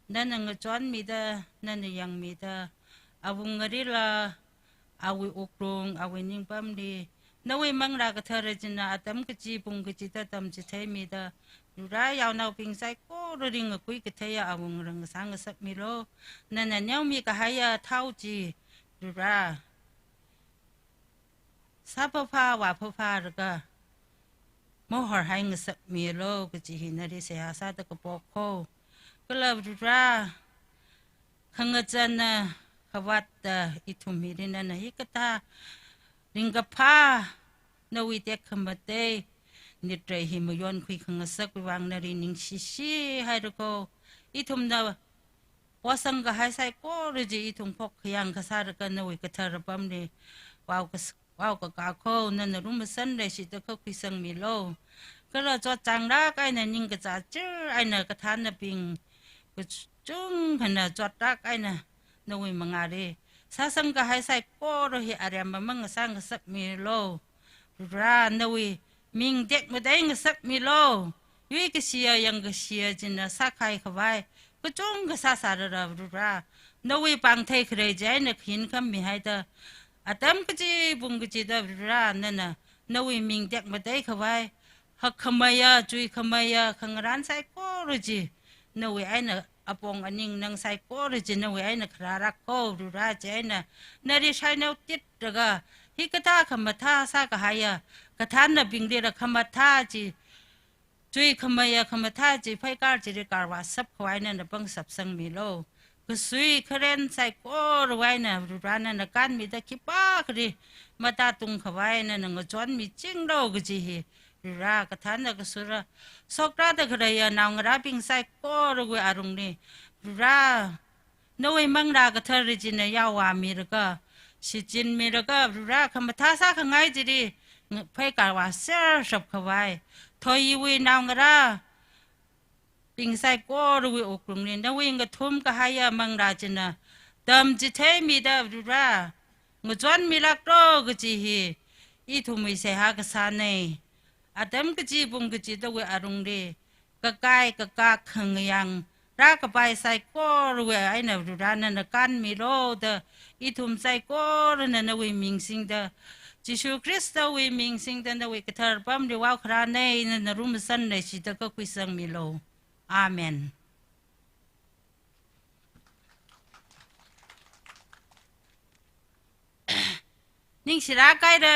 nên người chọn mi đó nên yang mi đó à vùng người đi là à vi ukrong à vi ning pam đi nếu vi mang ra cái thơ rồi chứ na tấm cái chi bung cái chi ta tấm chi thấy mi đó ra yau nào pin sai có rồi đi ngồi quý cái thấy à vùng rừng sáng cái sắc mi lo nên là nhau mi cái hay thao chi ra sắp pha và pha rồi cả mỗi hồi hay người sắc mi lo cái chi hình này đi sẽ sao ta cái bọc khô cái là ra khangajana khawata itumirina na hikata ringapa nawi te khamate nitre himayon kui khangasak wang na rining shishi hairko itum na wasang ga hai sai ko reji itum pok yang kasar ka nawi katar pam ni wow ka ko na na rum san re shi to ko kisang milo kala cho chang ra kai na ning ka cha chir ai na ka than na ping ku chung khana cho ta kai na nawi mangare sa sang ga hai sai ko ro hi aryam mang sang sak milo ra nawi ming dek ma dai ngasak milo yui ka sia yang ka sia jina sa khai khawai ku chung ka sa sa ra ra nawi pang thai khre jai na khin kham mi hai da atam ka ji bung ka ji da ra na na nawi ming dek ma dai khawai ha khamaya chui khamaya khangran sai ko ro ji nawi ai na apong aning nang sai ko ro ji nawi ai na khra ra ko ra jai na nari sai na tit daga hi ka ta khamatha sa ka haya ka than na bing de ra khamatha ji chui khamaya khamatha ji phai kar ji kar wa sap khwai na bang sap sang mi lo ku sui kharen sai ko ro wai na ra na na kan mi da ki pa kri mata tung khwai na na chon mi ching ro gu ji hi ra ka than na ka sura sokra da khra ya na ngara ping sai ko ro gu arung ni ra noi mang ra ka thar ji na ya wa mi ra ka si jin mi ra ka ra khamatha sa khangai ji ri phai kar wa ser sap khwai thoi wi na ngara ping sai ko ro wi okrung ni na wi nga thum ka haya mang ra ji na dam ji the mi da ra ngjon mi lak ro gu ji hi I thum mi se ha ka sa nei adam ka ji bung ka ji da wi arung ri ka kai ka ka khang yang ra ka pai sai ko ro wi ai na ra na kan mi ro da I thum sai ko ro na wi ming sing da Jisu Krista wi ming sing da na wi ka thar pam ri wa khra nei na rum san nei si da ka kwi sang mi lo amen ning sira kai de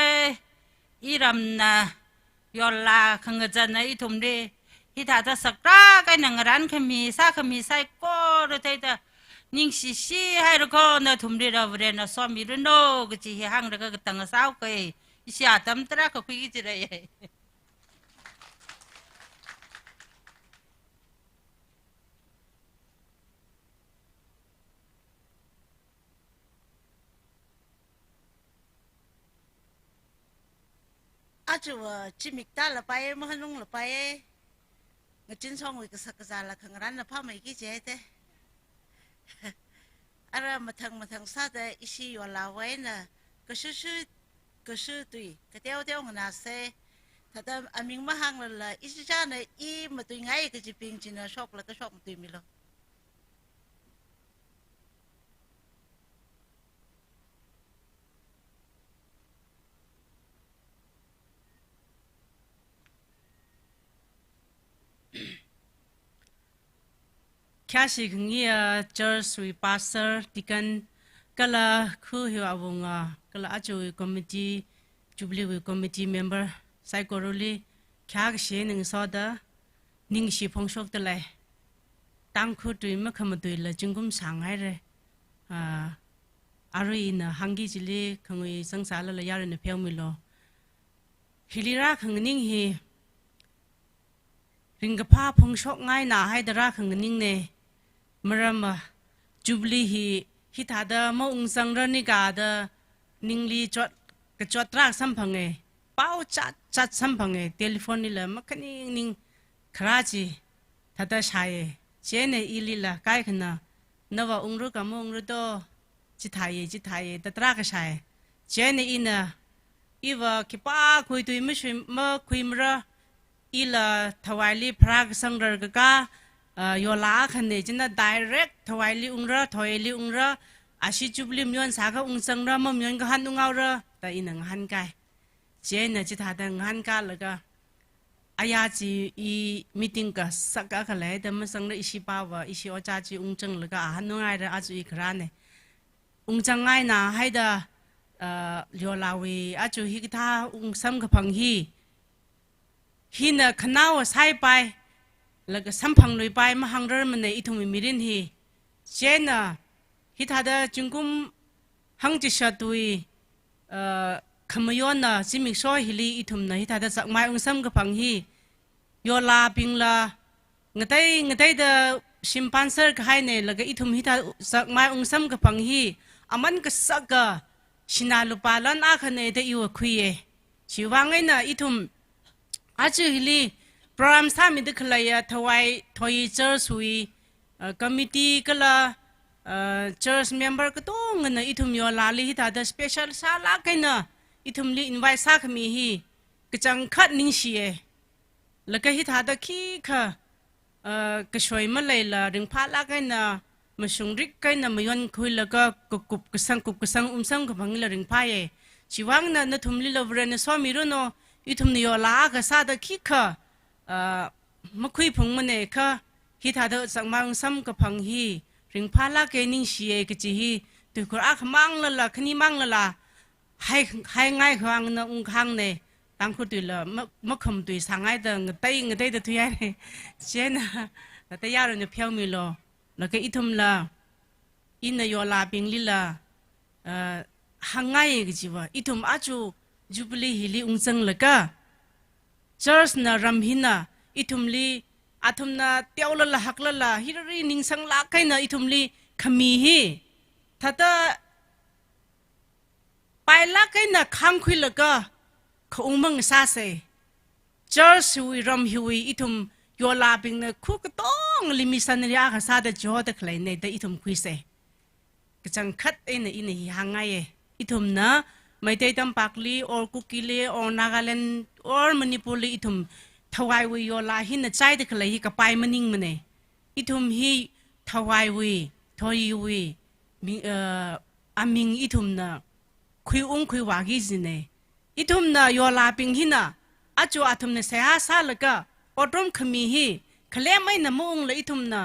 iram na yola khangajana I thum ri hi tha ta sakra kai nang ran khami sai ko ro thai da ning si si hai ro ko na thum ri ra vre na so mi ro no gu chi hi hang ra ka tang sao kai isi atam tra ka khui ji ra ye achu chimik ta la pai ma hanung la pai ngachin song wi ka sa la khangran na pha mai ki je te ara mathang sa da isi yo la wai na ka shu tui ka teo ngana se ta da aming ma hang la isi cha na I ma tui ngai ka ji ping chin na shok la ka shok tui mi lo Kashi ngia church we pastor tikan kala khu hiwa awunga kala achu committee jubilee committee member psychorally kyak she ning soda ning shi phongshok de lai tang khu tui ma kham tui la jingum sangai re arui na hangi jili khangui sangsala la yar na phemi lo hilira khangning hi ringapha phongshok ngai na haidara khangning ne marama jubilee hi thada mo ungsang ra ni ga da ningli chot ka chotra sam phange pau chat sam phange telephone ni la makhani ning khraji thada shaye chene ilila kai khna nawa ungru ka mo ungru do chi thaye tatra ka shaye chene ina iwa kipa khoi tui ma khuimra ila thawali prag sangrar ka yola khane jina direct thawali ungra ashi jubli myon saga ungsangra ma myon ga han ungawra ta inang han kai jena ji thada ngan ka laga aya ji I meeting ka saka khale da ma sangra isi pawa isi ocha ji ungchang laga han ngai ra aju I khrane ungchang ngai na haida yolawi aju hi tha ungsam ka phang hi hina khanaw sai pai laga samphang loi pai ma hangrar mane ithumi mirin hi chena ฮิตาดจุงกุมหังจิชาตุยขมยอนนะจิมิซอยฮิลีอิทุมนะฮิตาดสักไม้องซัมกับพังฮียอลาปิงลางไตเดชิมปันเซอร์กให้เนี่ยแล้วก็อิทุมฮิตาสักไม้องซัมกับพังฮีอามันก็สักก็ชินาลุปาลันอาคันเนี่ยได้อยู่คุยชีวังไงนะอิทุมอาจูฮิลีโปรแกรมสามีดึกเลยทวายทอยเจอร์สุยคอมมิตี้ก็ละchurch member ก็ต้องเงินอิทุมยอลาลีฮิตาเดสเปเชียลซาลากันนะอิทุมลีอินไว้สักมีฮีก็จังคัดนิ่งเชียแล้วก็ฮิตาเดขี้ค่ะก็ช่วยมาเลยละเรื่องพาลากันนะมาชงริกกันนะมาย้อนคุยแล้วก็กุบกสังสังกับพังละเรื่องพายชีวังนะนทุมลีลาวเรนสวามีรุโนอิทุมยอลาก็ซาเดขี้ค่ะมาคุยพงมันเองค่ะฮิตาเดสังมังซ้ำกับพังฮีริงพาลาเกนิงเชียกจีฮีตุกรักมังละคณีมังละให้ง่ายขวางนะองคังเนี่ยตั้งคุตุละมะขมตุยสังไงเดงเตยตุยอะไรเช่นแต่ยารุนเพียวมีโลแล้วก็อิทุมละอินยอลาปิงลิละหังไงกจีวะอิทุมอาจูจูบลีฮิลีองจังละก็เจอร์สนะรัมหินะอิทุมลีอาทุมนาเตียวละหักละฮิรรีนิงสังลาไกนะอิทุมลีขมีฮีถ้าไปละไกนะคังคุยละก็เขาอุ้งมังซาเซเจอร์สวิรำฮิวอิทุมยอลาบิงนะคู่ก็ต้องลิมิสันเรียกซาเดจอดเคลเนี่ยแต่อิทุมคุยเซก็จังคัดเอ็นอินหิหังไงอิทุมนะไม่ได้ตั้มปากลีออคุกิลีออนาการแลนด์ออมณิปุรีอิทุมทวายวิโยลาหินใจเด็กเลยฮิกับไปมันนิ่งมันเองอิทุมฮิทวายวิทอยวิอามิงอิทุมนะคุยคุยวากิจิเนอิทุมนะโยลาปิงหินะอาจูอาทุมนะเสียหาซาลก็อดรมขมีฮิเคลไม่นะมุงเลยอิทุมนะ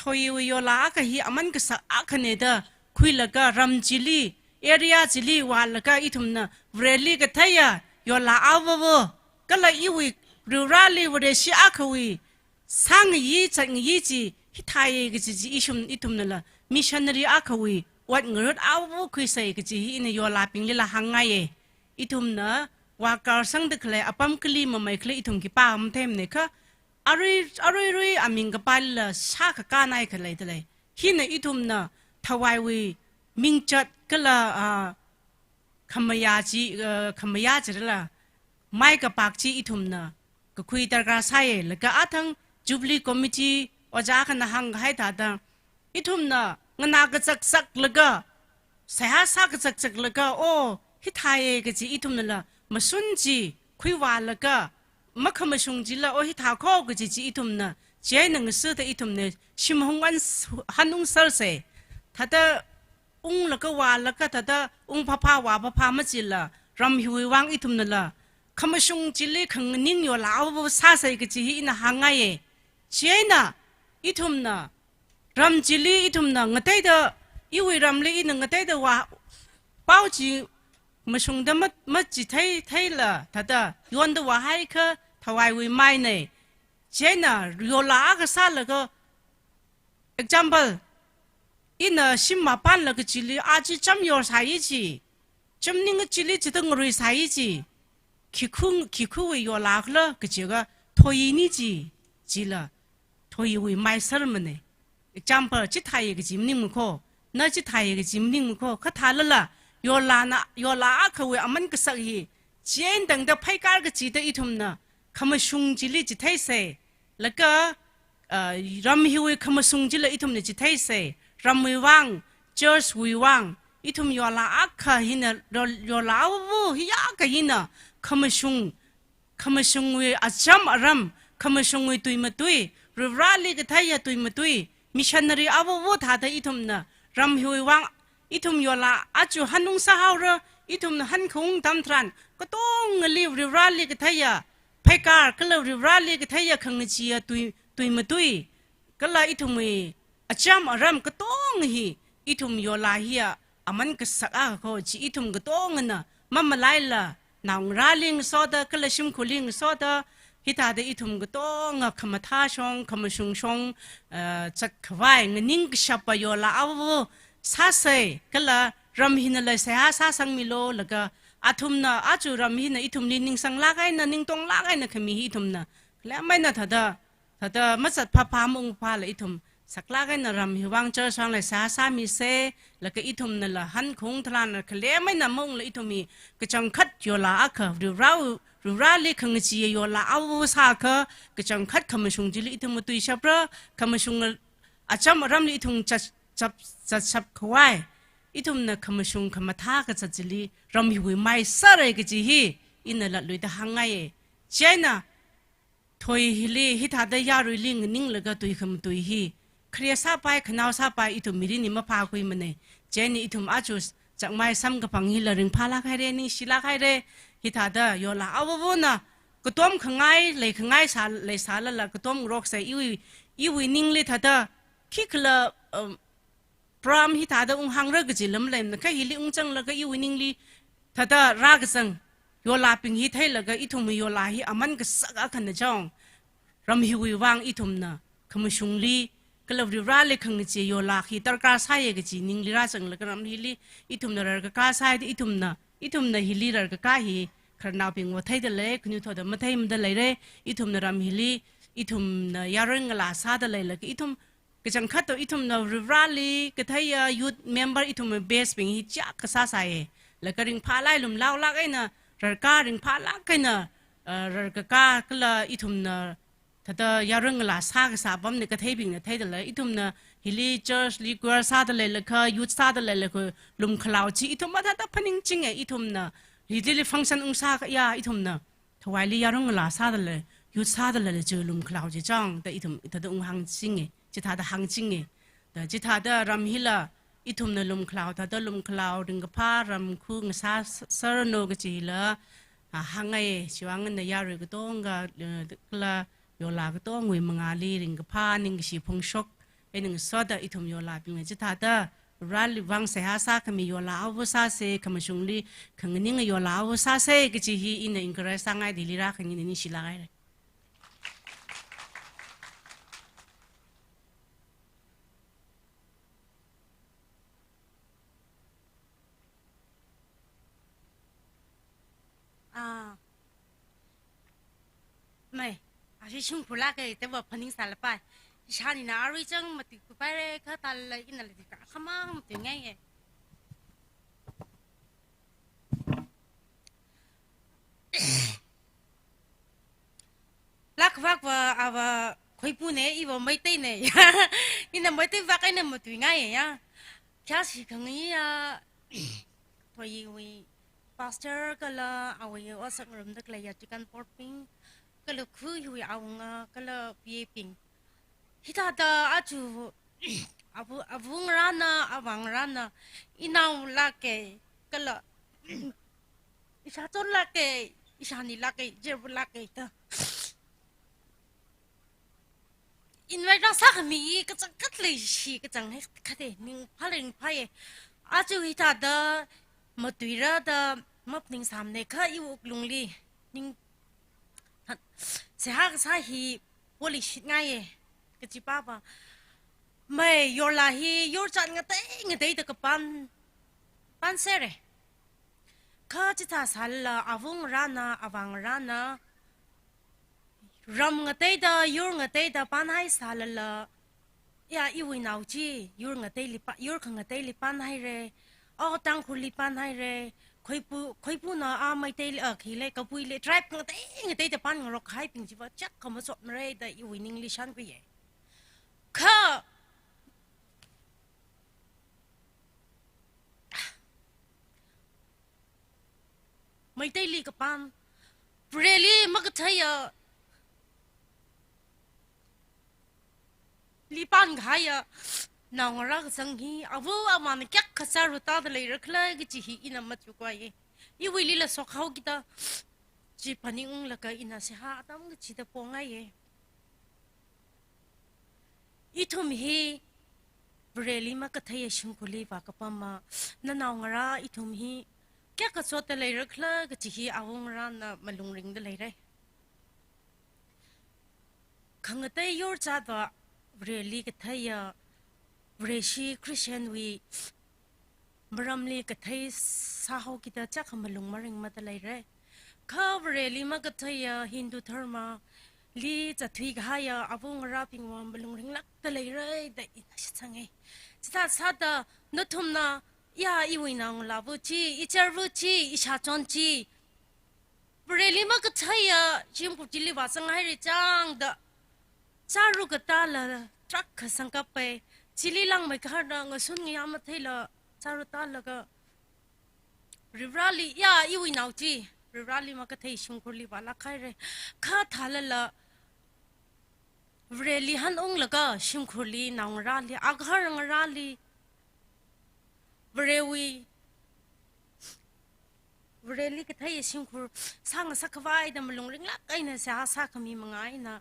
ทอยวิโยลาก็ฮิอามันก็สักอาคเนเดคุยละก็รัมจิลีเอเรียจิลีวาละก็อิทุมนะเวรลีก็ทายาโยลาอาววก็เลยอีวิรูราลีวเรชิอาควีสังยีจังยีจีฮิทายกจีอิชุมอิทุมนั่นละมิชันนารีอาควีวัดเงินเอาวุคุยใส่กจีอินยอลาปิงลิละหังไงอิทุมนะว่าการสังเด็กเลยอปัมคลีมาไม่คลีอิทุมกีป้ามเทมเนี่ยค่ะอารุยอามิงกับไปละชาขกานายกันเลยแต่เลยฮินอิทุมนะทวายวีมิงจัดก็ละขมยาจีละไม่กับปากจีอิทุมนะก็คุยตระการใส่แล้วก็อาทั้งจูบลีคอมมิตี้ว่าจะขันหังให้ตาดังอิทุมนะงานก็สักแล้วก็เสียสักแล้วก็โอ้ฮิตายก็จีอิทุมนั่นละมาสุนจีคุยวาแล้วก็มาขมาชงจีละโอ้ฮิตาข้อก็จีอิทุมนะเจ้าหนังสือแต่อิทุมเนี่ยชิมหงอันฮันอุงเซอร์เซถ้าแต่อุงแล้วก็วาแล้วก็ถ้าแต่อุงพาวามาจีละรำหิววังอิทุมนั่นละขมชงจิเลขังนิ่งอยู่ลาวบุษาใส่กจีอินะหังไงเจ้าน่ะอิทุมน่ะรำจิลีอิทุมน่ะงะเตยเดอีวิรำลีอินะงะเตยเดว่าเป้าจีมชงเดมัดจิไทยละถ้าเดย้อนเดว่าให้ค่ะทวายวิไม่เนี่ยเจ้าน่ะอยู่ลาวก็ซาละก็ example อินะชิมมาปันละก็จิลีอาจีจำยอใส่จีจำนิ่งก็จิลีจะต้องรวยใส่จีคิคุวิโยลาคละก็เจ้าก็ทอยนี่จีละทอยวิไม่สรมันเนี่ย example จิตไทยก็จิมนิ่งมุขน่าจิตไทยก็จิมนิ่งมุขข้าทานละโยลาเขาวิอามันก็สักฮีเจนดังเดาไพ่การก็จีเดอิทุมนะขมาชุงจิลิจิไทยเสแล้วก็รำฮิวิขมาชุงจิลิอิทุมเนี่ยจิไทยเสรำวิวังเจอร์สวิวังอิทุมโยลาค่ะหินะโยลาวูฮิยากะหินะขมาชงวิอาจำอารมขมาชงวิตุยมาตุยรูราลีกทายตุยมาตุยมิชันนารีอาวุธหาแต่อิทุมนะรำหิววังอิทุมโยลาอาจูฮันนุงสาวระอิทุมนะฮันคงตามทรานก็ต้องลีรูราลีกทายไพการก็เลยรูราลีกทายขังจียตุยมาตุยก็เลยอิทุมอาจำอารมก็ต้องฮีอิทุมโยลาฮีอามันก็สักอาเขาจีอิทุมก็ต้องนะมันมาไล่ละนางราลิงสอดก็เลยชิมคุลิงสอด ฮิตาเดอิทุมก็ต้องงคำท่าชงคำชุงชงจัดขวายเงินิ่งกชับไปโยลาเอาซาเซก็ละรำหินเลยเสียซาสังมิโลแล้วก็อาทุมนะอาจูรำหินอิทุมนิ่งสังลากไอ้นะนิ่งตรงลากไอ้นะขมีอิทุมนะแล้วไม่นะถ้ามาจัดพาพามงพาเลยอิทุมสักลากไอ้นะรำหิวังเจอช่างเลยซามีเซแล้วก็อิทุมนั่นละหันคงทลานนะแล้วไม่นะมงเลยอิทุมีก็จังคัดโยลาอักหรือเราเล็กขงจีโยลาเอาสาก็ก็จังคัดคำชงจิลิอิทุมตุยชับระคำชงอาจารย์รำลิอิทุมจับขวายอิทุมนะคำชงคำท่าก็จัดจิลิรำหิวไม่สระเลยก็จีฮีอินนั่นละลุยตาหังไงเจ้านะถอยฮิลีฮิตาได้ยารุลิงนิ่งเลยก็ตุยคำตุยฮีเคลียซาไปขนาวซาไปอิทุมมิรินิมาพาคุยมันเนเจนี่อิทุมอาจุสจากไม่ซ้ำกับพังฮิลาริงพาลักให้เรนิ่งศิลาให้เรฮิตาได้โยลาเอาบุนะก็ต้มขงายเลยขงายสาเลยสาละก็ต้มรอกใส่อีวินิ่งเลยทาได้คิกละพรามฮิตาได้หังเรกจิลมเลยนะแค่ฮิลิจังแล้วก็อีวินิ่งลีทาได้รากจังโยลาปิงฮิตให้แล้วก็อิทุมโยลาฮิอามันก็สักขันนะจ้องรำฮิวิวางอิทุมนะขมชุงลีก็เลยราเล็กขงจีโยลาฮิตร์กาไซเอกจีนิ่งลีราจังแล้วก็รำฮิลีอิทุมนะร์กาไซด์อิทุมนะฮิลีร์กาฮิขณะพิงว่าไทยเดลเล่คุณยูทอดมาไทยมันเดลเล่อิทุมนะรำฮิลีอิทุมนะยาริงลาซาเดลเล่แล้วก็อิทุมก็จังคัดตัวอิทุมนะราลีก็ไทยยูทเมมเบอร์อิทุมเบสพิงฮิจักก็ซาไซแล้วก็ริงพาไล่ลุมเล่าลักไอ้นะร์การิงพาลักไอ้นะร์กาก็ละอิทุมนะถ้าเธอยาเรื่องลาซากษาบัมเนี่ยก็เทพิงเนี่ยเทเดเลยอิทุมเนี่ยฮิลีเจอร์สลีกัวซาเดเลยแล้วก็ยุทธซาเดเลยแล้วก็ลุมคลาวจีอิทุมมาถ้าพันิงจริงไงอิทุมเนี่ยฮิลีฟังก์ชันองศาก็ยาอิทุมเนี่ยถวายลียาเรื่องลาซาเดเลยยุทธซาเดเลยเจอลุมคลาวจีจังแต่อิทุมถ้าองหังจริงไงจะถ้าหังจริงไงแต่จะถ้ารำฮิลาอิทุมเนี่ยลุมคลาวถ้าลุมคลาวดึงกับผ้ารำคู่งซาเซอร์โนก็จีละหังไงชิวังเงินเนี่ยยาเรื่องก็ต้องก็ละโยลาก็ต้องงวยมังอาลีริงกับพานิงสิพงชกไอหนึ่งสอดอิทุมโยลาเป็นไงจะท่าเดอรัลวังเสียซาขมีโยลาอุซาเซขมชุงลีขังนิงโยลาอุซาเซก็จะฮีอินอินกระสังไงดิลิรักขังนิชิลาไงไม่อาชีพชุ่มผู้ละก็แต่ว่าพันธุ์สารไปชาตินาอริจังมาติดไปเลยก็ตาเลยอินอะไรติดข้ามามาถึงไงลักวักว่าเอาว่าคุยพูดเนี่ยอีว่าไม่เต้นเนี่ยอินน่ะไม่เต้นวักไอ้เนี่ยมาถึงไงเนี่ยแค่สิครั้งนี้พอยีวีพาสเตอร์ก็ละเอาไว้ว่าสักเรื่องนักเลยอยากจะกันพอดปิ้งก็เลยคืออยู่เอาก็เลยปีปิงที่ท่าตาอาจูอาวุงร้านนะอาวังร้านนะอินเอาลักเกก็เลยอิชาจนลักเกอิชานี่ลักเกเจ็บลักเกตาอินไว้รักษาขมีก็จังกัดเลยชีก็จังให้คัดเองนิ่งพาเร่งพายอาจูที่ท่าตามาตุยระตามาปนิงสามเนี่ยข้าอยู่ลุงลีนิ่งเสียหากสาฮีวลิชิดง่ายก็จีป้าป่ะไม่ยอลาฮียอจัดงะเตยตะกับปันเสร็จข้าจิตาสัลละอาวุงรานะอาวังรานะรำงะเตยตะยอร์งะเตยตะปันให้สัลละยาอีวินเอาจียอร์งะเตยลิปยอร์งะเตยลิปันให้เรอ๋อตังคุลิปันให้เรคอยพูน่ะไม่เตะขี้เล็กกับปุยเล็กทริปงเตะแต่ปันงรกให้ปิงจีว่าจักเขามาสดมาเลยแต่อีวินิงลิชันไปเย่ข้าไม่เตะลีกับปันเรลี่มักจะใช้ลีปันขายนางรักสังฮีอาวุธอามันแค่ข้าสารุตาเลยรักเลยก็จีฮีอินามาจุกไว้อีวิลิละสกเขากิตาจีพันิงละก็อินาเสียหาตามก็จีตะปงไงอีทุ่มฮีเรลี่มาก็ทายชิงคุลีว่ากับปั๊มมานั่นนางรักอีทุ่มฮีแค่ข้าสวดเลยรักเลยก็จีฮีอาวุธรักน่ะมันลงริงได้เลย khang te yor cha da really ka thaya reshi Christian we Bramli ka thai sa ho kita cha khamalung maring mata lai re kha really ma ka thaya Hindu dharma li cha thui ga ya abung ra ping wam balung ring lak ta lai re da ina change cha sa da no thum na ya I wi nang la bu chi I char bu chi I sha chon chi really ma ka thaya jim pu li wa sang hai re chang da cha ru ka ta la truck ka sang ka pe chili lang mai ka da nga sun ngi am thai la cha ru ta la ka rivrali ya I wi nau chi rivrali ma ka thai shung khurli wa la khai re kha tha la really han ong la ka shung khurli nang ra li aghar ng ra li vrewi really ka thai shung khur sang sa khwai da malung ring la kai na sa khami mangai na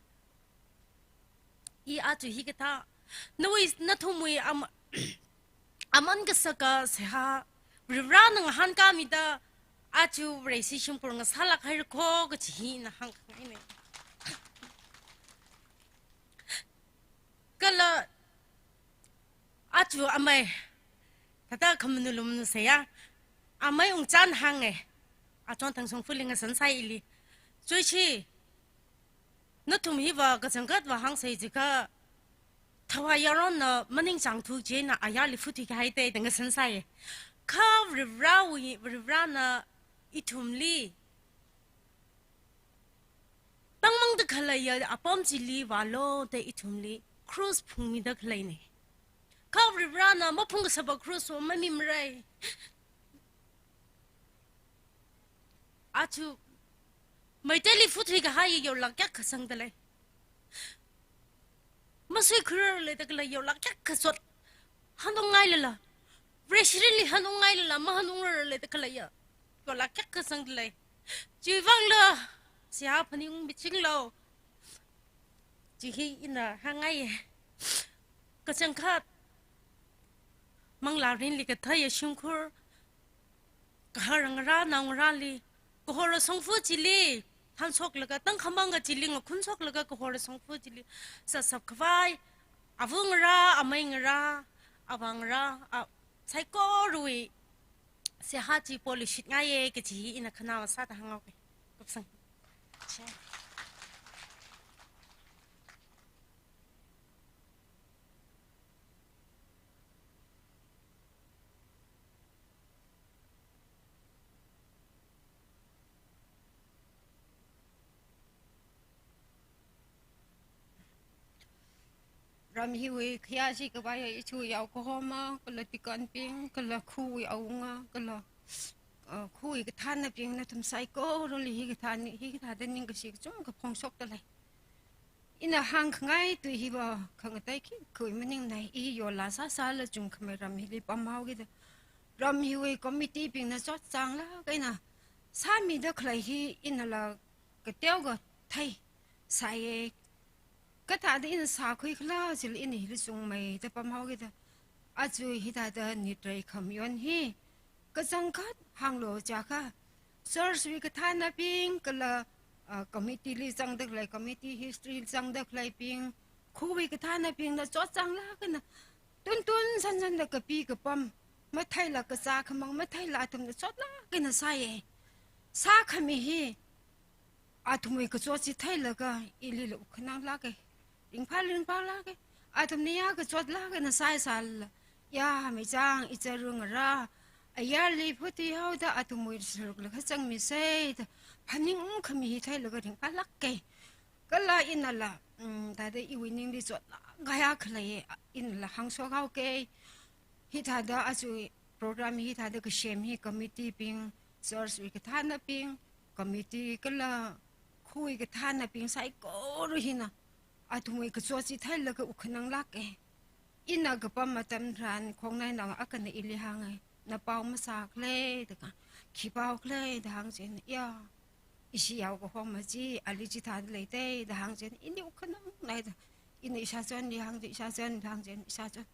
I a chu hi ka tha noi na thumui aman ka saka se ha rivra nang han ka mi da a chu resi shung pur nga sala khai ko ka chi na hang khai ne kala a chu amai tata khamnulum nu se ya amai ung chan hang e a chon tang song fuling san sai li chui chi na thum hi wa ka changkat wa hang sei ji ka thawa yaron na maning chang thu je na aya li futhi ka hai te dang san sai kha rivra na ithum li tang mang de khala ya apom chi li wa lo te ithum li cruise phung mi da khlai ne kha rivra na ma phung sa ba cruise so ma mi mrai achu mai te li futhi ka hai yo lak yak khasang de le masui khur le tak la yo lak yak khasot hanong ngai la president li hanong ngai la ma hanong le tak la ya yo lak yak khasang de le chi wang la sia phani bi ching lo chi hi ina hangai ka chang khat mang la rin li ka thai shung khur ka rang ra nang ra li ko hor song fu chi li han sok laga tang khamang ga chi li ng khun sok laga ko hor song fu chi li sa sab khwai avung ra ameng ra awang ra sai ko rui se ha chi polish ngai ye ke chi ina khana wa sa ta hangau ke kop sang ram hi we khia si ka ba ye chu yaw ko homa ko la tikan ping ko la khu au nga ko la khu ka than na ping na tum sai ko ro li hi ka than den ning ka si chung ka phong sok ta lai ina hang ngai tu hi ba khang tai ki khoi maning nai I yo la sa la chung khame ram hi li pam hau gi da ram hi we committee ping na chot chang la kai na sa mi da khlai hi ina la ka teo ga thai sai cái thà đi in sa khui khla chil in hi chung mai ta pam hau gi da a chu hi ta da ni trai kham yon hi ka chang khat hang lo cha kha sir sui ka tha na ping ka la committee li chang dak lai committee history chang dak lai ping khu wi ka tha na ping na cho chang la ka na tun san da ka pi ka pam ma thai la ka sa khamang ma thai la tum na chot la ka na sa ye sa khami hi a thumai ka cho chi thai la ka ili lo khanang la ka ring pa la ke atom nia ka chot la ke na sai sal ya mi chang I charung ra aya li phuti hau da atumui suruk la chang mi se phaning khami hi thai la ka ring pa lak ke kala inala da de I winning di chot la ga ya khlai in la hang so gau ke hi tha da achu program hi tha da ka shem hi committee ping source wi ka tha na ping committee kala khui ka tha na ping sai ko ru hi na atumui ka cho chi thai la ka ukhnang la ke ina ga pam matam ran khong nai na akana ili hangai na pau ma sa kle ta ka khi pau kle da hang chen ya isi yaw ko hong ma chi ali chi tha le te da hang chen ini ukhnang nai da ini sa chen ni hang sa chen hang chen sa chen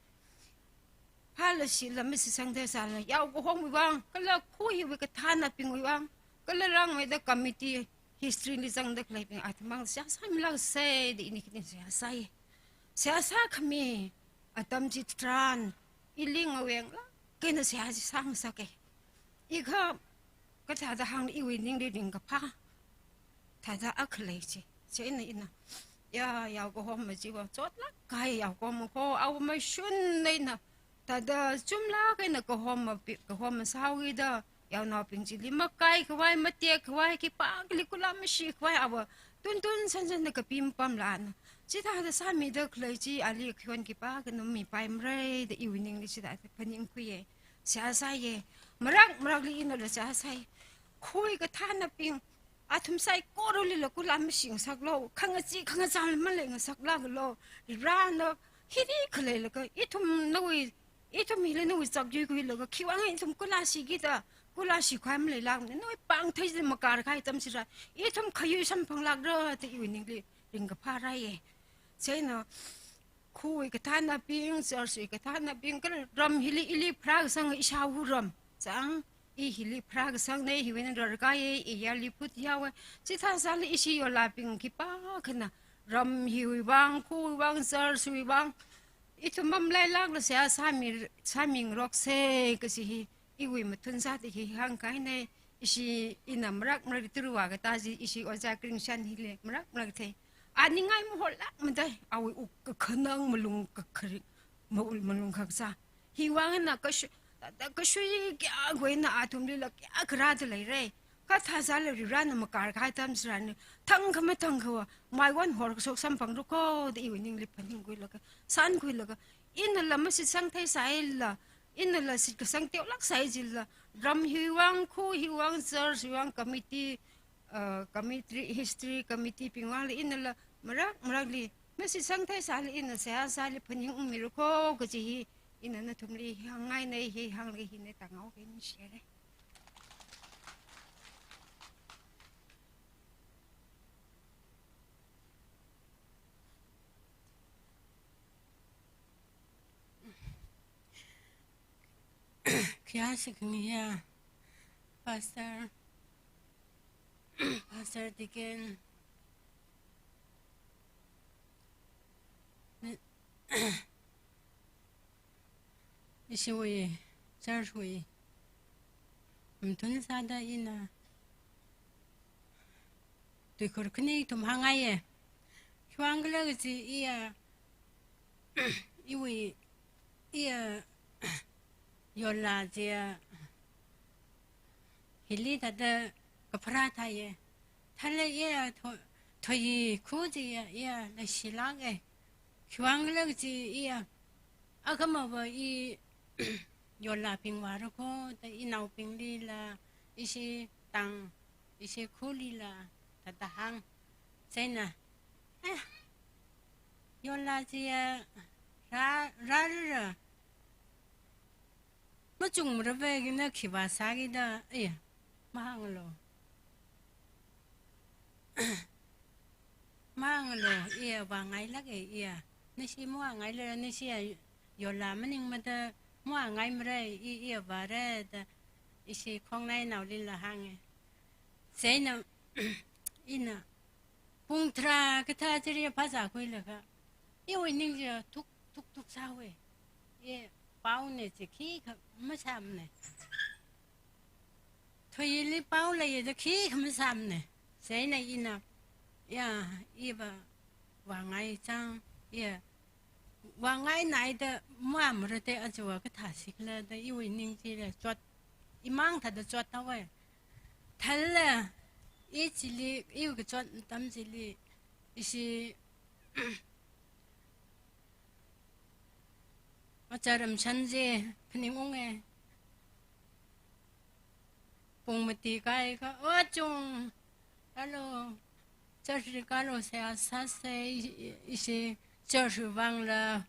hala si la mi si sang de sa la yaw ko hong wi wang ka la khu hi wi ka tha na ping wi wang ka la rang me da committee history li jang dak lai ping at mang sia sai mlang se di ni kin sia sa khami atam ji tran iling aweng la ken sia ji sang sa ke I kha ka tha da hang I wi ning ding ka pha tha da akhlei chi che na ina ya ko hom ma ji wa chot la kai ya ko mo ko aw ma shun nei na ta da chum la kai na ko hom ma sa wi da ya na ping ji li ma kai khwai ma te khwai ki pa li kula ma shi khwai aw tun san san na ka pim pam la na chi ta da sa mi da khlei chi ali khon ki pa ka no mi pai mre da I wi ning li chi da paning ku ye sia sa ye marak li ina da sia sai khoi ka tha na ping athum sai ko ro li la ku lam sing sak lo khanga chal ma le nga sak la lo ra no hi ri khle la ka ithum mi le no wi sak ju ku la ka khiwang ithum ku la si gi da ku la si khwam le lang no pang thai ji ma kar khai tam si ra ithum khayu sam phang lak ro te I ning li ring ka pha ra ye sei no khoi ka tha na ping sar si ka tha na ping ka ram ili phra sang I sha hu ram chang I hili prag sang nei hi wen rar ka ye I ya li put ya wa chi tha sa li isi yo la ping ki pa khna ram hi wi bang khu bang sar sui bang I thum mam lai lak la sa ming rok se ka si hi I wi ma thun sa ti hi hang kai ne isi inam rak mra tru wa ka ta ji isi o ja kring shan hi le mrak the ani ngai mo hol lak ma dai awi u ka khanang mulung ka khari ma ul mulung khak sa hi wang na ka ka shui kya goi na atum li la kya kra de lai re ka tha za le ri ran ma kar khai tam sran thang khama thang khawa mai wan hor sok sam phang ru ko de I ning li paning goi la ka san goi la ka in la ma si sang thai sai la in la si ka sang teu lak sai jil la ram hiwang khu hiwang sar hiwang committee history committee pingwang li in la marak li ma si sang thai sa li in sa li paning mi ru ko ka ji ina na thum li hangai nei hi hang li hi ne tangau ke ni shere kya sikniya pastor Dicken isi wi church wi mtun sa da ina tu kur kni tum hangaye khwangla ji iya iwi iya yola je hili da da kapra ta ye thale ye thoyi khuji ya la shilang e khwangla ji iya agama ba I yola pingwa ro ko ta inau pingli la isi tang isi khuli la ta hang sena yola ji ra ma chung ra ve gi na khiwa sa gi da ma hang lo wa ngai la ge ni si mo ngai le ni si yola maning ma da mo ngai mre I ba re da isi khong nai nau li la hang se na ina pung tra ka ta ji pa za koi la ka I wi ning je tuk sa we bao ne ji khi ma sam ne thoi li bao la ye de khi ma sam ne se na ina ya I ba wa ngai chang wa ngai nai da ma mre te a jwa ka tha sik la da I wi ning ji le chot I mang tha da chot ta we thal la I chi li I ga chot tam ji li isi acharam chanje phning onge pongmati kai ka chung alo church ka lo sa se isi church wang la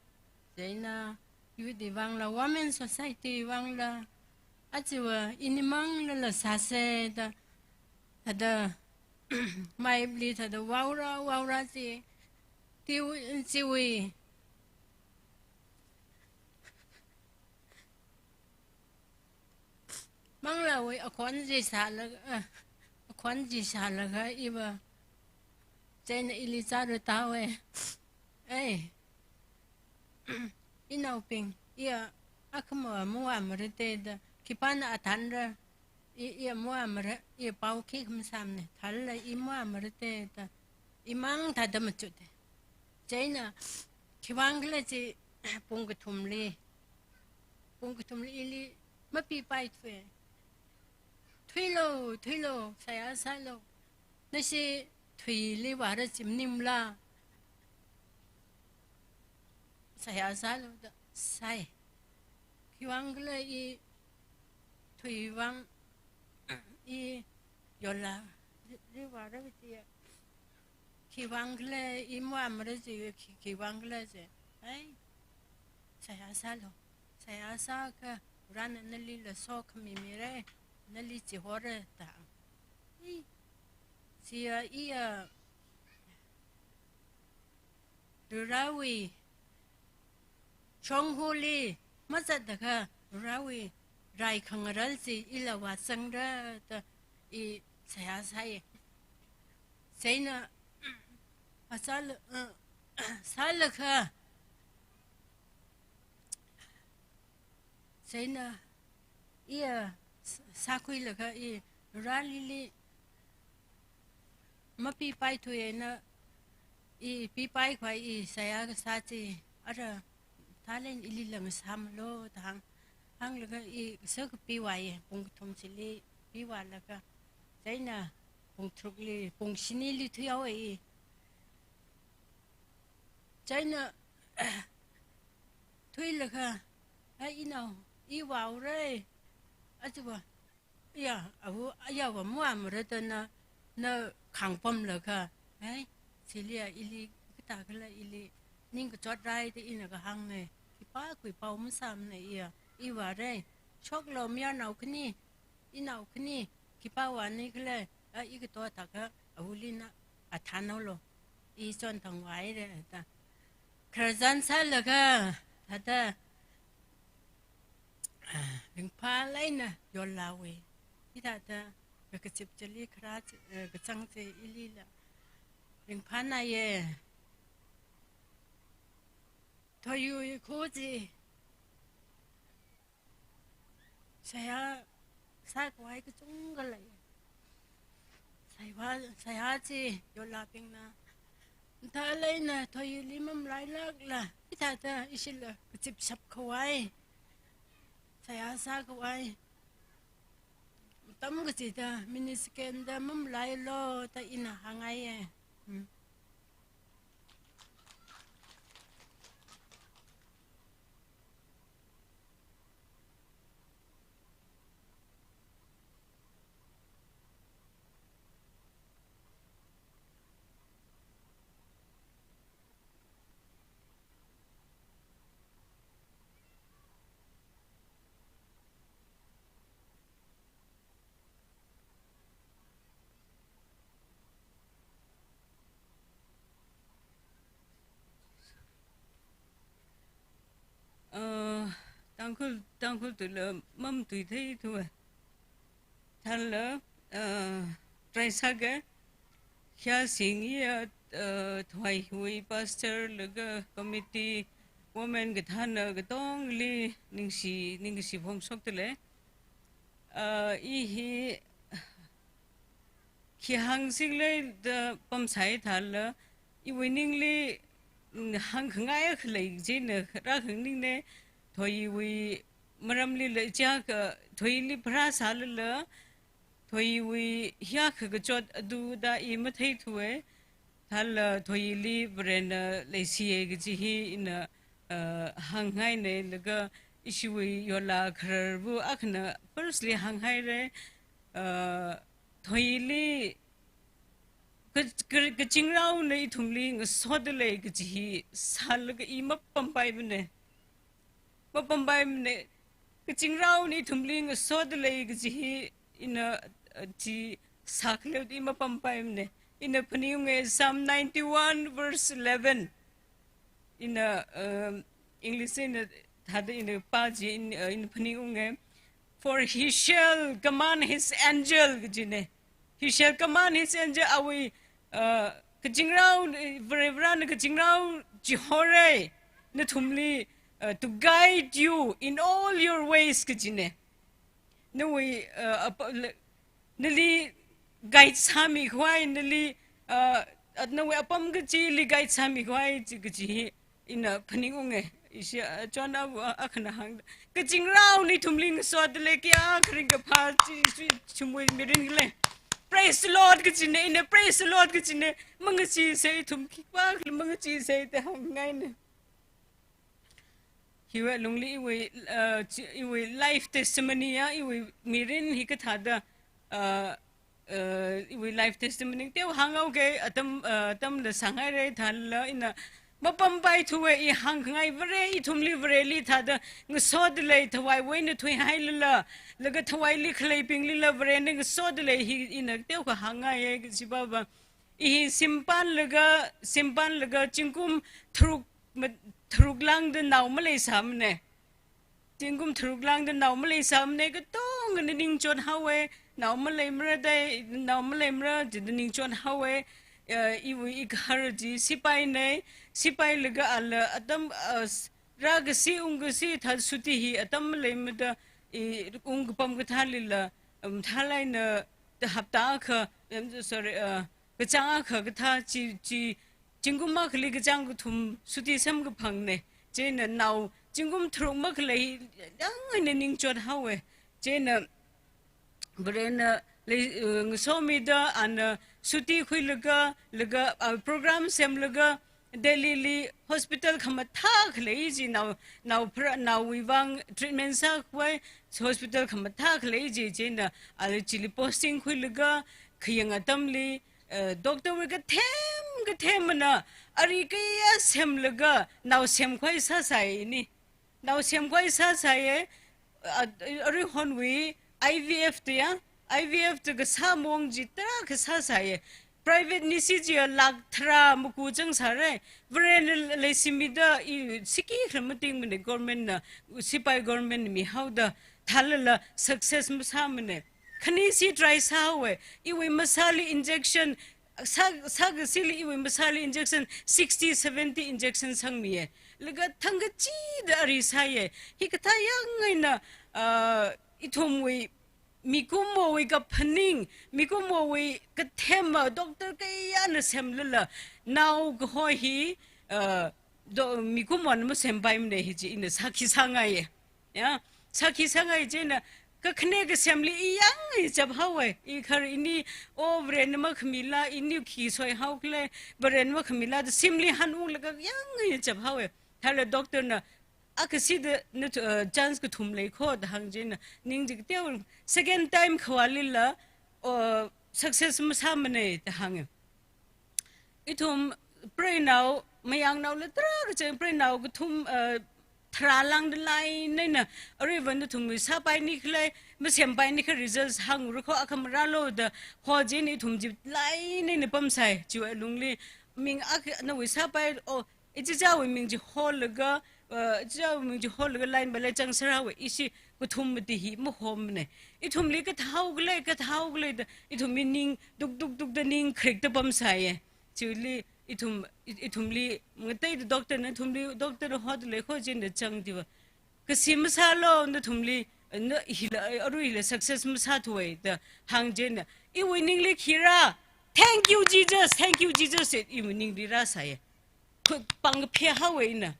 zeina yudi wang la women society wang la achiwa inimang la sa se da mai bli da waura ji ti wi mang la wi a kon ji sa la khoan gì xả là cái y bà trên ili ra rồi tao ấy y nào ping ia akmo mua mà thế đó khi pan à thằng ra ia mua mà ia bao khi không sam này thằng là ia mua mà thế đó ia mang thà đâm chút trên à khi vang cái gì bung cái thùng li ili mà bị bay thuê thuê lô sai lô那些推理话的怎么啦？saya selalu dah saya kiwang le推王yola ni话的这kiwang le mua mà det这kiwang le这哎saya selalu ke rana nali le sok mimire nali ci hore ta sia ia Rawi Chonghuli Mazadaka Rawi Rai Kangaralsi Ila Wasanga I Sayasai Saina Asal Salaka Saina Ia Sakuilaka I Ralili Mapi Pai to Ena I pipai kwai I saya sachi ara thalen ili lang sam lo thang hang laga I sak piwai pung thom chili piwa laga chaina pung thukli pung sinili thiaw I chaina thui laga ai nào I vào re achuwa ya awu ya wa mu amre tana na khangpam laga ai Celia ili kita kala ili ning ko chot rai te ina ka hang ne ki pa kui pau mu sam ne ia I wa re chok lo mya nau kni I nau kni ki pa wa ni kala a I ko to ta ka awulina a thano lo I chon thang wai re ta khazan sa la ka ta ling pa lai na yo la we ki ta ka chip chali khra ka chang che ili la 링 파나에 더유의 고지 saya quay cái chúng cái lại saya haji yola ping na ta lấy na thôi limam lại là cái ta isil là chip sập quay saya sa quay tâm cái gì ta minisken da mắm lại lo ta ina hangai tăng khul tụi lỡ mâm tụi thấy thôi thành lỡ trai sao cái khi sinh ý thoại hội pastor lỡ cái committee women cái thanh cái tông li ninh sĩ phong sốc tụi lẽ ý khi hàng sinh lên bấm sai thành lỡ ý với ninh li hàng khăng ai khơi lấy gì nữa ra khăng ninh này thôi vì maramli le cha ka thôi li phra sal le thôi vì hia ka chot adu da I ma thei thuwe thal thôi li bren le si ge ji hi in hang hai ne le ga issue yola khar bu akhna firstly hang hai re thôi li cái chính rau này thùng li ngờ sótเลยcái gì sal cái im pam pai bne mà pam pai bne cái chính rau này thùng li ngờ sótเลยcái gì in chỉ sak le im pam pai bne in phani nge Psalm 91 verse 11 in English in had in pa ji in phani nge for he shall command his angel cái gì này he shall command his angel away cái chính rau về ra cái chính rau Jehovah nó thùng li to guide you in all your ways cái chính này nó vì nó li guide sami khoai nó li nó vì apam cái chi li guide sami khoai cái chi in phani ông ấy is cho nó khăn hàng cái chính rau li thùng li ngso de le kia khring cái pha chung với mirin cái praise the Lord cái chính này praise the Lord cái chính này mong cái chi say thùng khi ba mong cái chi say te hàng ngày này hi wa lungli iwe life testimony ya iwe mirin hi ka thada iwe life testimony te hangau ke atam da sangai re thalla ina mapam bai thuwe I hang ngai vre I thumli vre li thada ngasod le thwai wein thui hai la laga thwai li khlei ping li la vre ne ngasod le hi ina te ko hangai e siba ba I simpan laga chingkum thuruk lang de naw malay samne tingum thuruk lang de naw malay samne ka tong ne ning chon hawe naw malay mra dai naw malay mra de ning chon hawe iwi ikhar ji sipai laga al adam rag si ung si thal suti hi atam malay mda ung pam ka thalila thalai na hapta kha sorry ka chang kha ka tha chi Jingum mak li ka jang thum suti sam ka phang ne che na naw jingum thru mak le dang ne ning chot hawe che na brain le so mi da an suti khui laga program sem laga Delhi li hospital khama tha khle ji now we wang treatment sa khwai hospital khama tha khle ji che na al chili posting khui laga khiyang atam li doctor we ka them na ari ke ya sem laga now sem khoi sa sai ni now sem khoi sa sai ari hon we IVF te ya IVF te ka sa mong ji tra ka sa sai private ni si ji lag thra mu ku jang sa re vren le simida I siki khamating me government na sipai government mi how da thalala success mu sa mane khani si try sa we iwe masali injection sag sili iwe masali injection 60-70 injection sang mi laga thang chi da ri sa ye hi ka tha yang na ithom we mikumo we ka phaning mikumo we ka them doctor ka ya na sem la now go ho hi do mikumo na sem bai me hi ji in sakhi sanga ye ya sakhi sanga je na ka khne ka semli yang jab hawe I khar ini o brain ma khmila ini khi soi haw kle brain ma khmila the simli han ung la yang jab hawe thale doctor na akasi de chance ka thum le kho da hang jin ning ji te second time khwali la success ma samne da hang ithum pray now mayang now la tra ka pray now ka thum Tralang the line, Nina, or even the Tum Sapai Nicolai, Miss Empai Nicol results hung Ruko Akamaralo, the Hojin, Tum line in the Pumsai, to a lungly, Ming no, we Sapai, or it is our Ming Holaga, Ming Holaga line by Lechang Sarawa, is she with whom the he mohomne. It whom like at how glad, it whom meaning duk the ning creek the Pumsai, to itumli ngai the doctor na thumli doctor hot le kho jin de chang diwa ka sim sa lo na thumli na hila aru hila success mu sa thoi the hang jin I winning le khira thank you Jesus I winning di ra sa ye pang phe ha we na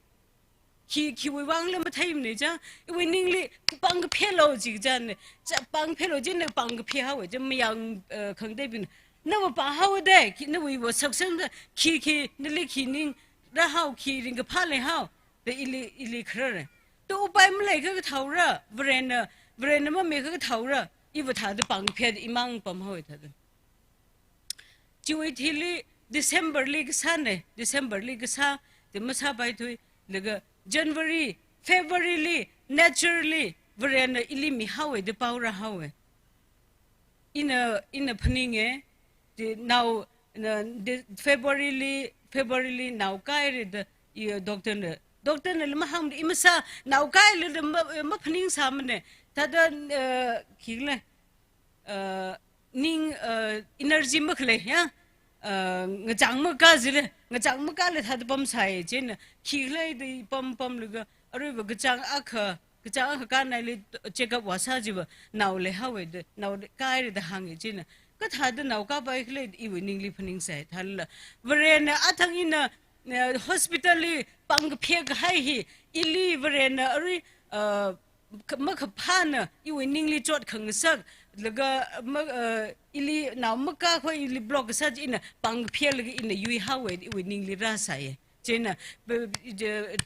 ki we wang le ma thai ne ja I winning le pang phe lo ji jan cha pang phe lo jin ne pang phe ha we je myang khang de bin no ba how de no we were success ki nili ki ning ra how ki ring pa le how the ili khre to pai mle ka thau ra brain ma me ka thau ra I wa tha de pang phe imang pam hoi tha de chui thili December league sa de ma sa bai thoi lega January February naturally brain ili mi how de power how in a phaning now February now kai the doctor na ma ham imasa now kai le ma phaning samne tada khile นิ่งenergy มากเลยฮะงจังมากสิเลยงจังมากเลยถ้าจะปั๊มใส่เจนขี้เลยได้ปั๊มเลยก็อะไรแบบงจังอักการไหนเลยเช็คกับว่าซาจิบน่าวเลยฮาวเดน่าวกายเลยหางเจนก็ถ้าจะน่าวกับไปเลยอีวันนิ่งลิพนิ่งใส่ทันละเวรนอัฐังอินะhospital ลีปังเพียกให้อีลีเวรนอะไรมักผ่านอีวันนิ่งลิจอดขังสักแล้วก็มักอีลีน่าวมักก็ค่อยอีลีบล็อกสักอินะปังเพียเลยอินะยุยฮาวอีวันนิ่งลิราใส่เจน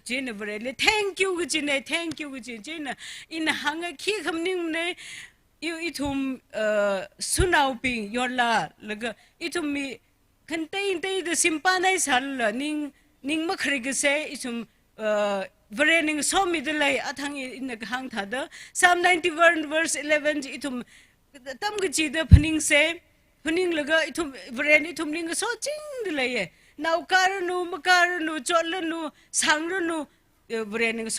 เจนเวรน thank you ก็เจน thank you ก็เจนอินะหางขี้คำนิ่งเนี่ยอีทุ่มสุนาวปิงยอดละแล้วก็อีทุ่มมีคันเตยเดสิมปานให้สันละนิ่งมักคริกเซอีทุ่มเวรนิงสอมิดเลยอัฐังอินกหางทัดPsalm 91 verse 11อีทุ่มตั้มกจีดพนิงเซพนิงแล้วก็อีทุ่มเวรนอีทุ่มนิ่งก็สอจริงเลยนาวการนูมการนูจอลนูสังรนูเวรนิงส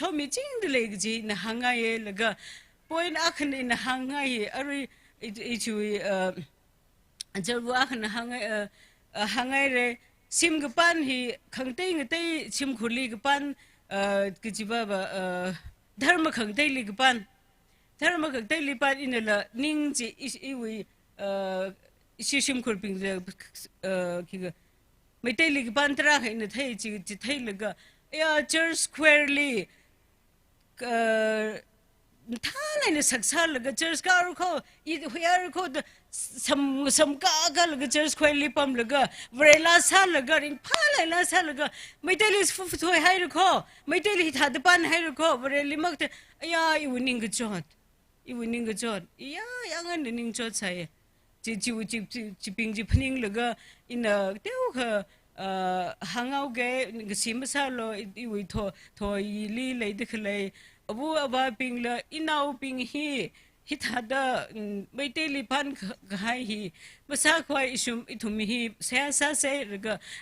อมิจริงเลยกจีนะหางไงแล้วก็ point อักนี่นะหางไงอะไรอีช่วยจะว่าขณะหางไงเลยซิมกับปันฮีขังเตยกับเตยซิมขุลีกับปันกิจบ้าดาร์มขังเตยลีกับปันดาร์มขังเตยลีปันอินละนิ่งจีอีวีซิมขุลปิงคิดไม่เตยลีกับปันตราให้อินเทยจีเทยเลยก็Church Square ลีท่าไหนเนี่ยสักษาเลยก็ Church ก็รู้เขาอีหัวรู้เขาสมก้าเลยก็ Church Square ลีปั๊มเลยก็เวลาสักเลยก็ริงพาเลยลาสักเลยก็ไม่ได้ลิสฟุตให้รู้เขาไม่ได้ลิทัดปันให้รู้เขาเวลาลิมักแต่อีวันนิ่งก็จอดยังงั้นนิ่งจอดใส่จีปิงจีพนิ่งเลยก็อินเดี๋ยวเขาหางเอาเกะสิมซาโลอีวิทออีลีเลยเด็กเลยabu aba ping la inau ping hi thada mai te li pan khai hi masa khoi isum ithum hi sa se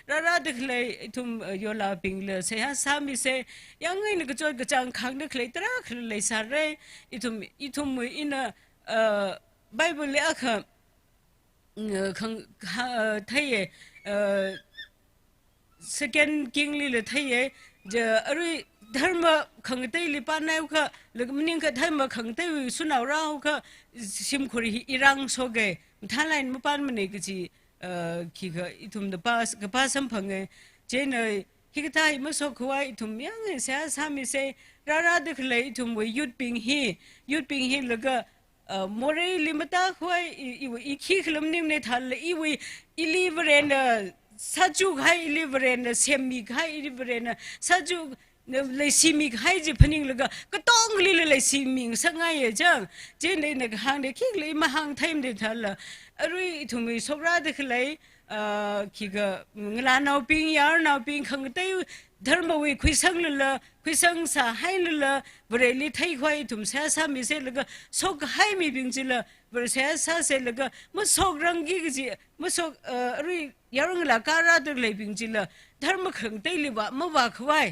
ra dekhle ithum yola ping la se sa mi se yang ngai ne gcho gchang khang dekhle tra khle sa re ithum ina bible le akha khang thai second king li le thai je ari धर्म खंगते लिपानाय का लगमनिंग का धर्म खंगते सुनाव राव का सिमखुरी इरांग सोगे थालाइन मपान मने गजी की का इथुम द पासम फंगे जेन हिगता मसो खवा इथुम यांग सा सामी से रारा दखले इथुम वे युत पिंग ही लगा मोरे लिमता खवा इखी खलमनिम ने थाल इवे इलिवरेन साजु घाई इलिवरेन सेमी घाई इलिवरेन साजुเลยซีมิกให้จีพนิงเลยก็ต้องลีเลยซีมิงสังไงจังเจนเลยนักหางเด็กขี้เลยมาหางไทม์เด็ดทันละอะไรทุ่มสกราเด็กเลยขี้ก็งลานเอาปิงยาร์นเอาปิงขังเตยดาร์มาวิคุยสังเลยคุยสังสาให้เลยบริลีไทยควายทุ่มเสียสามีเสร็จเลยก็สกให้มีปิงจีละบริเสียสาเสร็จเลยก็มันสกรังกี้จีมันสกอะไรยาร์งละการาเด็กเลยปิงจีละดาร์มาขังเตยเลยว่ามันว่าควาย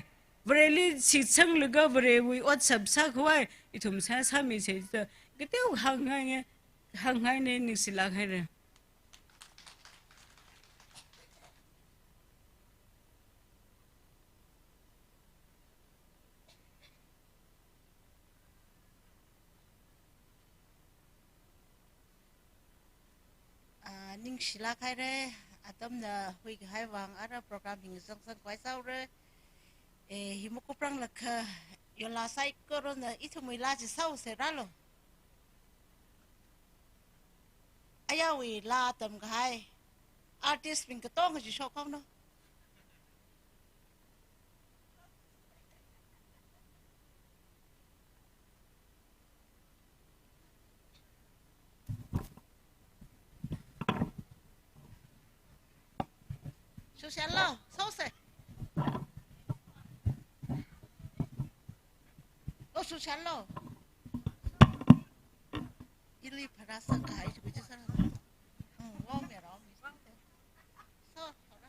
บริลีสิสังเลยก็บริวิวัดสับสักไว้อีทุ่มเสียสามีเสร็จก็เที่ยวหางไงเนี่ยนิสิลักให้เลยนิ่งศิลาใครเลยอาตมเนี่ยคุยกับให้วางอะไรโปรแกรมหิงสังไว้เศร้าเลยหิมกุปรังละค่ะยลาไซก็รอนอีทุ่มเวลาจะเศร้าเสร็จแล้วหรออายาวิลาตมกับให้อาร์ติสต์เป็นกระต้องจะชอบเขาเนาะ出现了，收拾。我出现了。一粒把它生开，就就是。我没了，没事的。好，好了。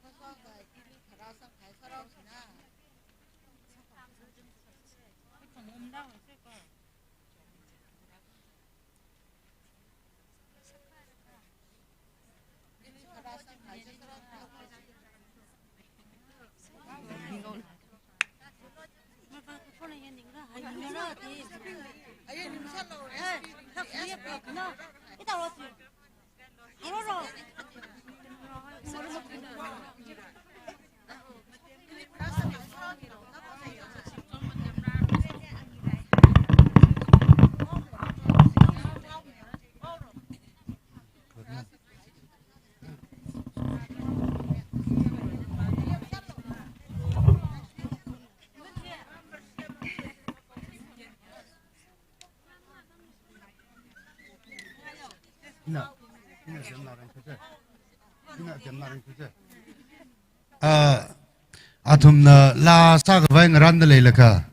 我说个一粒把它生 아톰나 라사가 바인 란들레일까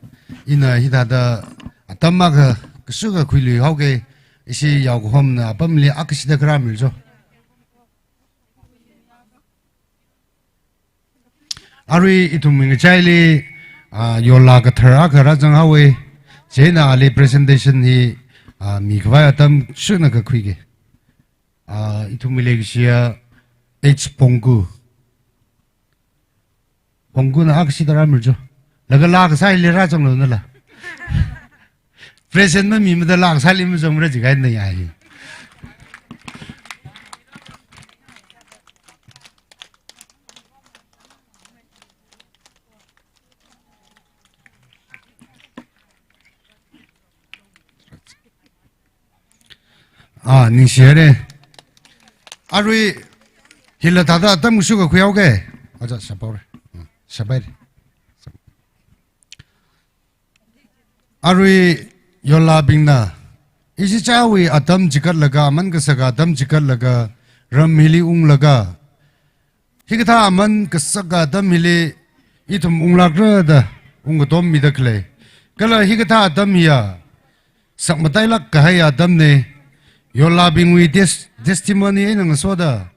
이나 히다다 아tam마가 그수가 굴리 하게 이시 야고 홈나 아밤리 아크시다 그라밀죠 아리 이tuming 차일리 요라가 터라가 라정하웨 제나 알리 프레젠테이션 히 미과야 땀 수나 그 크게 이tumilleg시야 H 봉구 봉구는 아크시다라 물죠 내가 라가 사일리라 정도는라 프레젠는 미무다 라가 살리면 좀 그러지가 있느냐 닝시에네 아루이 힐러 다다 땀무수가 구야오게 아자 샤바오레 샤바이레 아루이 열라빙나 이시자위 아담 지컬라가 만그사가 아담 지컬라가 럼밀리 웅라가 히기타 아만 그사가 아담밀리 이툼 웅라그라다 웅고돔 미다클레 kală higata adamia sakmatailak kahaya adamne yollabing we testimony nang soda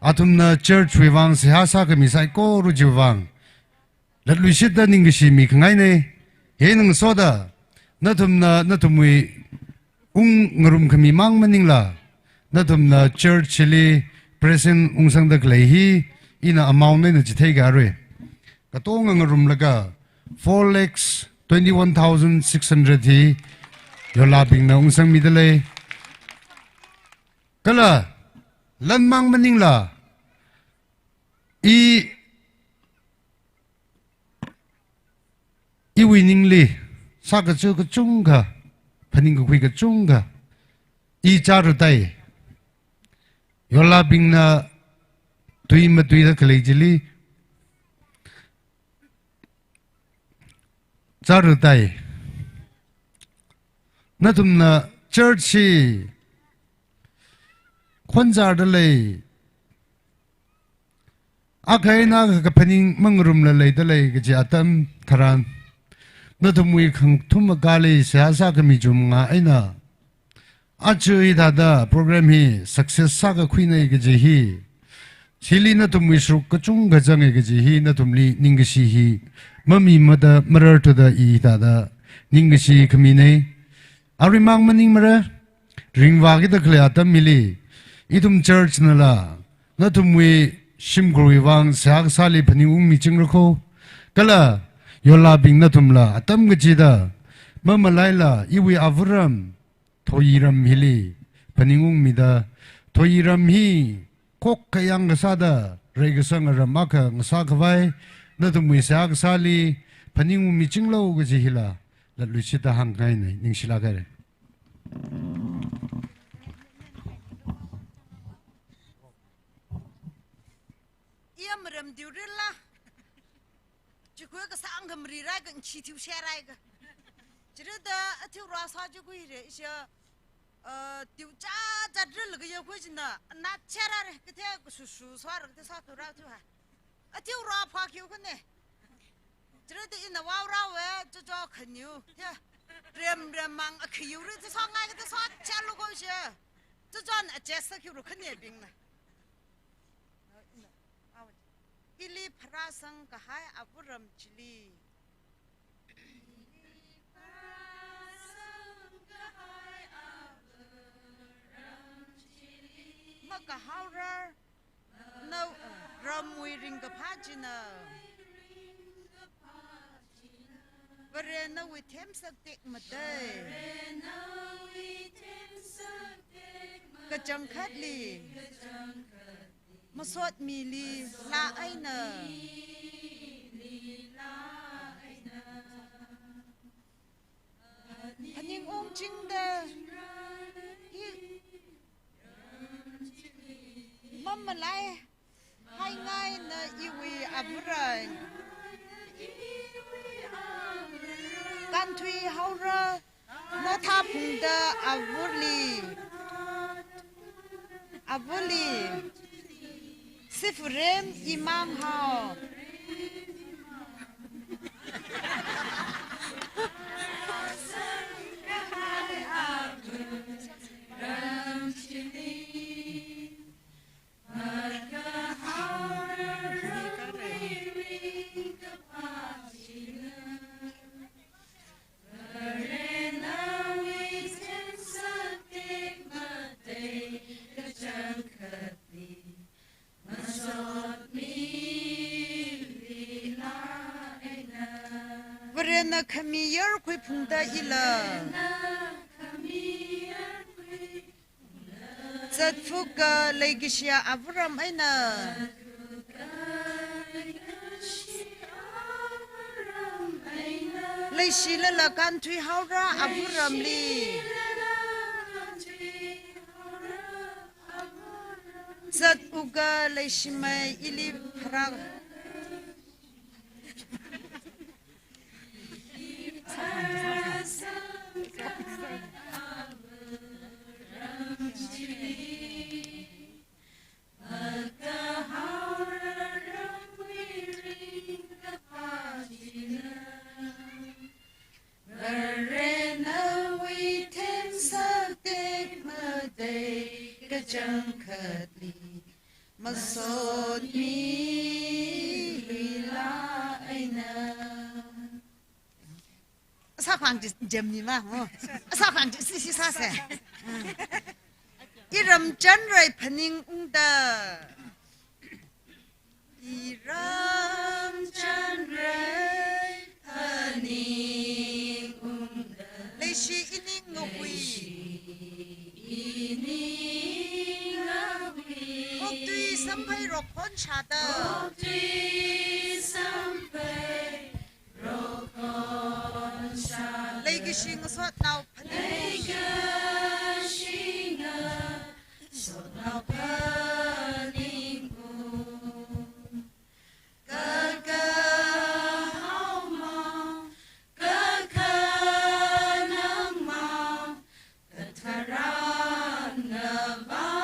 atumna church wewang sehasa kami sai ko rujiwang latluishida ningshi mi khngai ne he nang soda natumwi ngarum kami mang maningla natumna church li present ungsang da klei ina amount ne chithai ga re ka to ngarum laga 4,21,600 hi yollabing na ungsang midale kala lanmang maningla i winingli saka chu ka chunga paning ko ka chunga i charu tai yollabing na tui ma tui da kalejili charu tai natumna church khonjar da lei akai na ka paning mangrum la lei da lei ge atam tharan natumui khang thum ga lei sa sa ka mi jum nga aina achui da da program hi success sa ka khuinai ge hi chili natumui sru ka chung ga jang ge hi natumli ningsi hi mami mada marar to da I da da ningsi khamine arimang maning mara ringwa gi da khle atam mili idum church nala natumwi shimgroi wang sak sali phani umi chingrakho kala yola bing natumla atam gi da mama laila iwi avram thoiram hili phani umi da thoiram hi kok kayang sada regasang ramaka ngsa khwai natumwi sak sali phani umi chinglo gi hila la luchita hangai nei ningsila gare Ram diurilla chukwe ka sang kam ri ra kan chi tiu sha ra ga chira da tiu ra sa ju gui re sha tiu cha cha dril ga ye khoi jina na cha ra re ke te su su sa ra te sa tu ra tu ha tiu ra pha kyu ko ne chira de ina wa ra we cho cho khan yu te rem mang a kyu re te sa ngai ke te sa cha lu ko sha cho cho na che sa kyu ru khan ne bing na ili prasang kahai apuram chili makahaurar no ramwi ring kapajina Verena we them saktik mate Kachang khatli Masot mili la aina Haning ong chingda Mama lai hai ngai na iwi abrai Kan thui haura na tha phungda avuli Sifrem imam hao Verena khamiyar khoi phungda ila Zat fuga legisha avram aina Leishila la country haura avram li Zat uga leishimai ili prag Masod mi lila aina Sa khang jem ni ma ho Sa khang si sa se Iram chan rai phaning ungda Iram chan rai phaning ungda Leishi ining ngui Tui sampai rokon chada Lagi singa sot nau paning Gaga hau mau Gaga nang mau Kataran nabah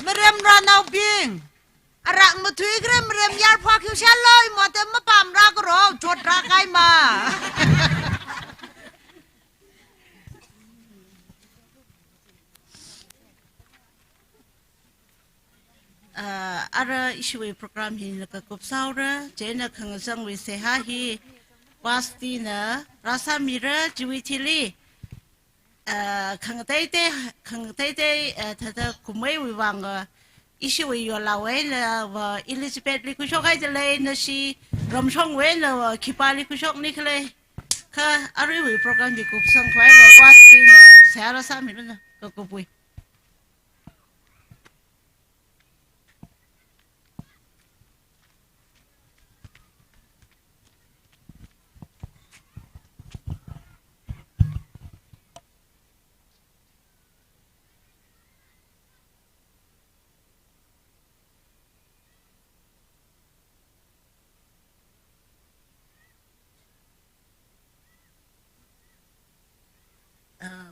Meriam ranau ping. Arak mutui kre meriam yar phak yu shaloi motem ma pam ra ko ro chot ra kai ma. Ara issue program hi na ka kop saura je na khang sang we se ha hi pasti na rasa mira jiwitili khang tai te tha ta kumai wi wang issue yo la we la wa Elizabeth li ku shok ai le na si rom chong we la khipa li ku shok ni khle kha ari wi program bi kop sang khwai wa pasti na sa rasa mira na ka kop wi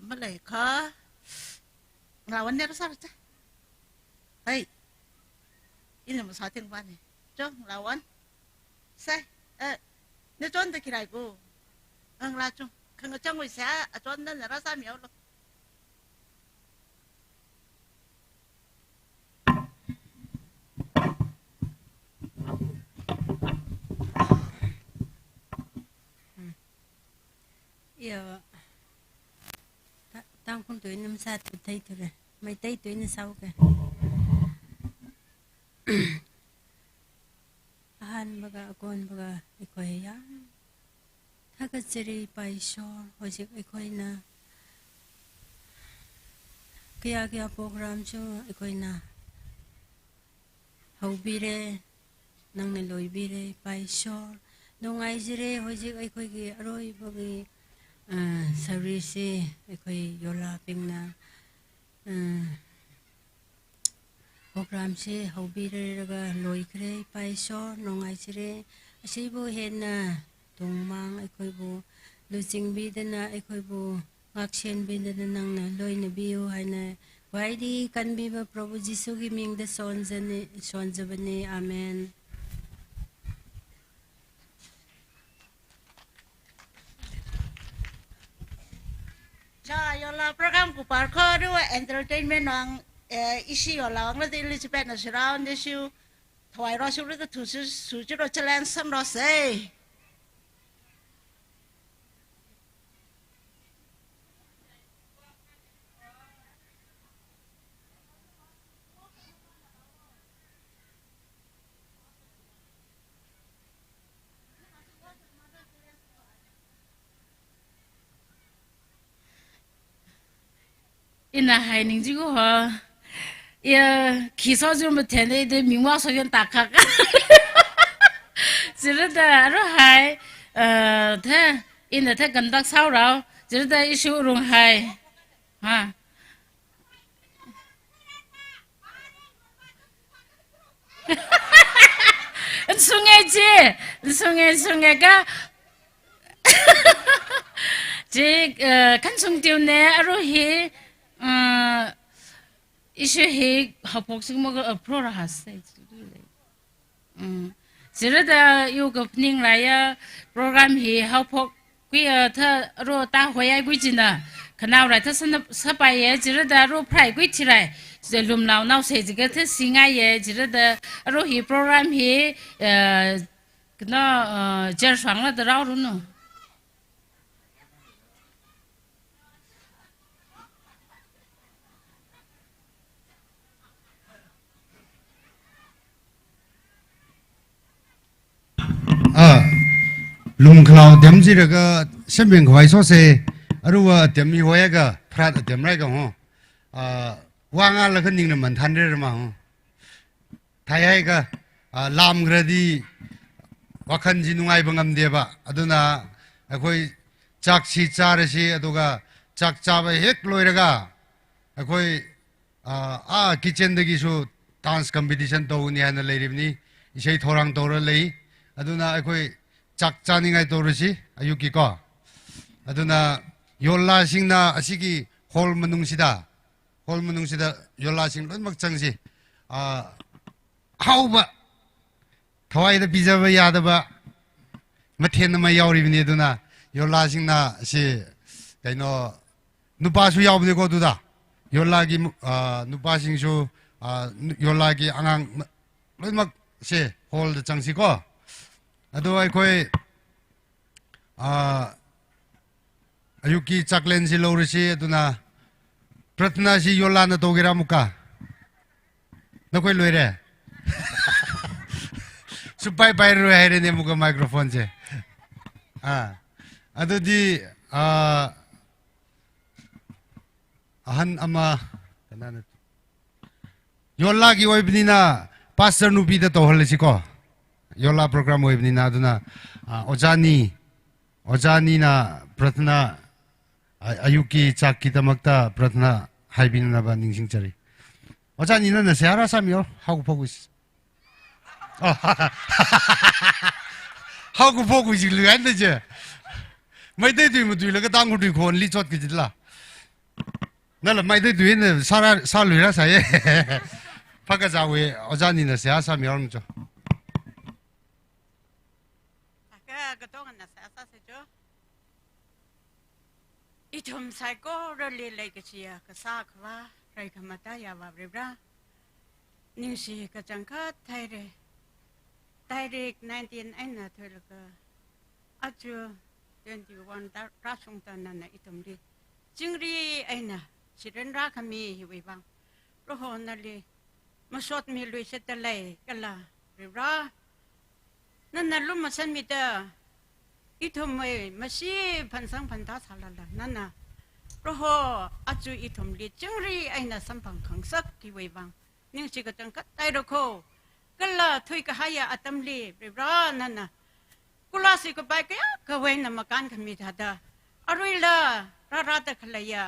malai kha lawan ne rasa ta hey ini mà sao tiếng văn này cho lawan sai nếu chọn được cái này cô la chung không có trong người sẽ chọn nên là rasa miêu luôn tao không tuổi năm sát tụi thấy thôi rồi mày thấy tuổi năm sau kìa han baga con baga ikoi ya thaga cheri pai so hojik ikoi na kya program cho ikoi na hau bire nang ne loi bire pai so nongai jire hojik ikoi gi aroi bagi service ikoi yola pingna program se hobby re ga loi kre pai so nongai chire asi bo hen na tungmang ikoi bo luching bi dana ikoi bo ngakchen bi dana nang na loi na biu haina wai di kan bi ba Prabhu Jisu gi ming da sonjabane amen. Cha yola program ku par kho do entertainment nang isi yola ang la Elizabeth na surround this you thwai ro su ri tu su ju ro chalan sam ro se ina haining ji go ha ya kiso ju mo tene de mingwa so yan ta kha zira da ro hai the ina the gan dak sao rao zira da isu rung hai ha sunge ka je kan sung tiu ne aro hi isu hi hapok sing mo pro ra has zira da yu go ning la ya program hi hapok quy tha ro ta hoya quy jina kanao ra tha sa pa ye zira da ro phrai quy chi rai ze lum nau nau se ji ga tha singa ye zira da ro hi program hi kana jar swang la da ra ru no lùng khlau điểm gì đó cái xem mình hỏi số xe ở đâu điểm gì hỏi cái phát điểm này cái ho quang ăn là cái gì mình thanh đấy mà ho thay hay cái làm cái gì wakhan gì nung ai bằng âm địa ba aduna khoi chak si char si aduga chak cha ba hek loi raga khoi kitchen dagi so dance competition to ni ana leiribni isei thorang tora lei aduna khoi chak chani ngai torusi ayuki ko aduna yolla singna asigi hol manungsida yolla sing lon mak changsi เฮาบะถวายได้พิจารณาได้บะมาเทียนมายาวรีบนี่ดูนะยอลาสิงนะสิไอ้โนนุปาสุยาวนี่ก็ดูดายอลากีนุปาสิงชูยอลากีอังเลยมักสิฮอลจังสิก็อะดูไอ้คอยอายุกี่จักเลนสิโลริสิดูนะปรารถนาสิยอลานะโตกิรามุกะนักคอยรวยเร่สุไปไปรวยให้เรนมุกไมโครโฟนเจอะดูดีหันอามาโยลากีไว้บินีน่าพาสเตอร์นูปีเดโตฮัลลิสิโกโยลาโปรแกรมไว้บินีน่าดูนะโอจานีน่ะปรารถนาอายุกี่จากกิตมักตาปรารถนาให้บินนาบานิงสิงจารีโอจานีนั่นน่ะเสียราสามีอ๋อฮากุพกุสฮากุพกุสเหลือนั่นเจ้ไม่ได้ดูมันดูแล้วก็ตั้งคนดูคนลิจอดกิจละนั่นแหละไม่ได้ดูเนี่ยซาลุยละใส่พักกะจะเวอาจารย์นี่เนี่ยเสียสามีอ๋อมั้งจ้ะก็ต้องนะสาสาเสจ้าอีทมไซโก้เรื่องเล็กๆเชียก็ซากว่าไรขมาตายาว่าเรียบร้อยนิ่งสิก็จังก็ไทยเด็ก19ไอ้น่ะเธอละก็อาจู21ราชงตันนั่นน่ะอีทมดีจึงรีไอ้น่ะสิเรนรักมีหิวบังเพราะนั่นเลยมาสดมีลุยเสตเลยกันละเรียบร้อยนั่นน่ะลุมาเส้นมีเตออีทมเอมาชีพันสังพันตาสาละนั่นน่ะเพราะอาจูอีทมดีจึงรีไอ้น่ะสัมพันธ์ขังสักหิวบังนิ่งสิก็จังก็ไตรโคกันละถุยก็หายาอัตมลีเรียบร้อยนั่นน่ะกุลาสิก็ไปก็เว้นมาการขมิดาดาอรุยละราตะขลายา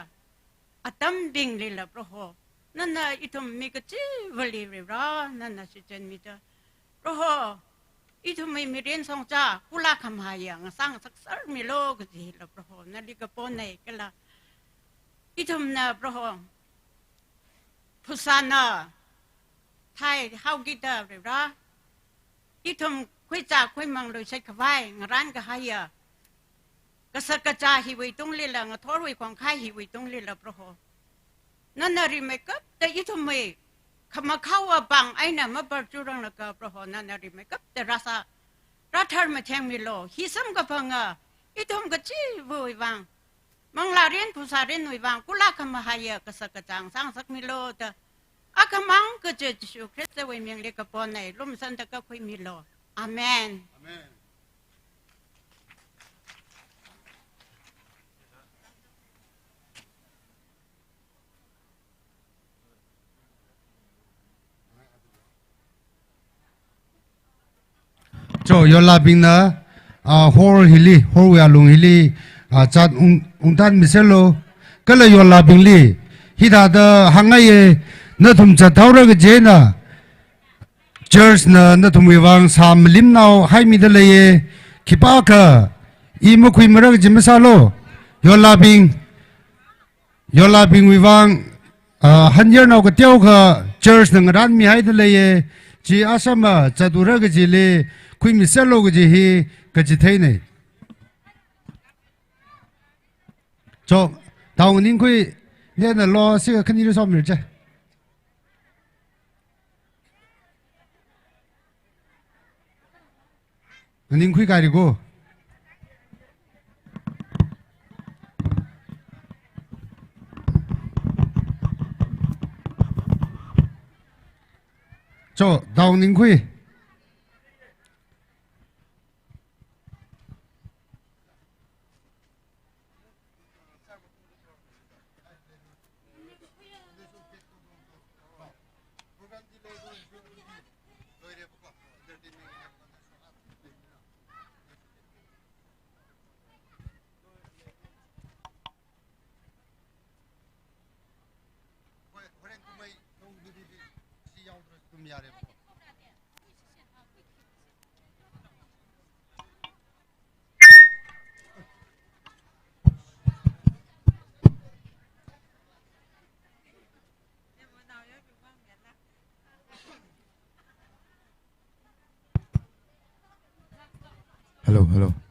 อัตมบิงลีละเพราะนั่นน่ะอีทมมีก็จีวลีเรียบร้อยนั่นน่ะสิเจนมิดาเพราะอีทมไม่มีเรียนสองจ้ากุลาคำหายางสร้างสักสารมีโลกสิละเพราะนั่นลิกปนในกันละอีทมน่ะเพราะพุทธานาไทยเฮากิดาเรียบร้อยอีทมคุยจากคุยมังเลยใช้ขวายงร้านก็หายากษัตริย์กระจายหิวิตรงลีละงทอรุยของข้าหิวิตรงลีละเพราะนั่นน่ะริเมกับแต่อีทมไม่ขมาเข้าว่าบังไอ้น่ะมาบรรจุรังละก็เพราะนั่นน่ะริเมกับแต่รัฐมาแทงมิโลฮิซัมกับพังอีทมก็จีบุยบังมังลาเรียนผู้สาเรียนหน่วยบังกุลาขมาหายากษัตริย์กระจางสร้างสักมิโลแต่อาคมังก็จะชูคริสต์เวมียงเล็กปอนในร่มสันตะก็คุยมิโลอาเมนโจยอลาบิงนะฮอร์ฮิลีฮอร์เวียลุงฮิลีจัดตันมิเซโลก็เลยยอลาบิงลีฮิดาดหังไงนั่นทุ่มจัดเท่าไรก็เจนะเจอร์สนั่นทุ่มวิวังสามลิมนาวให้มีเดลัยคิปากะอีมุคุยมรักจิมซาโลยอลาบิงวิวังฮันเยอร์นาวก็เที่ยวค่ะเจอร์สนั่งร้านมีให้เดลัยจีอาสมาจัดอุระก็จีเลคุยมิเซโลก็จีฮีก็จีเทนเลยโจตาวนิ่งคุยเรื่องนั้นรอสิก็ขึ้นยี่สิบมิลเจนิ่งคุยกันดีกูโจตาวนิ่งคุย hello hello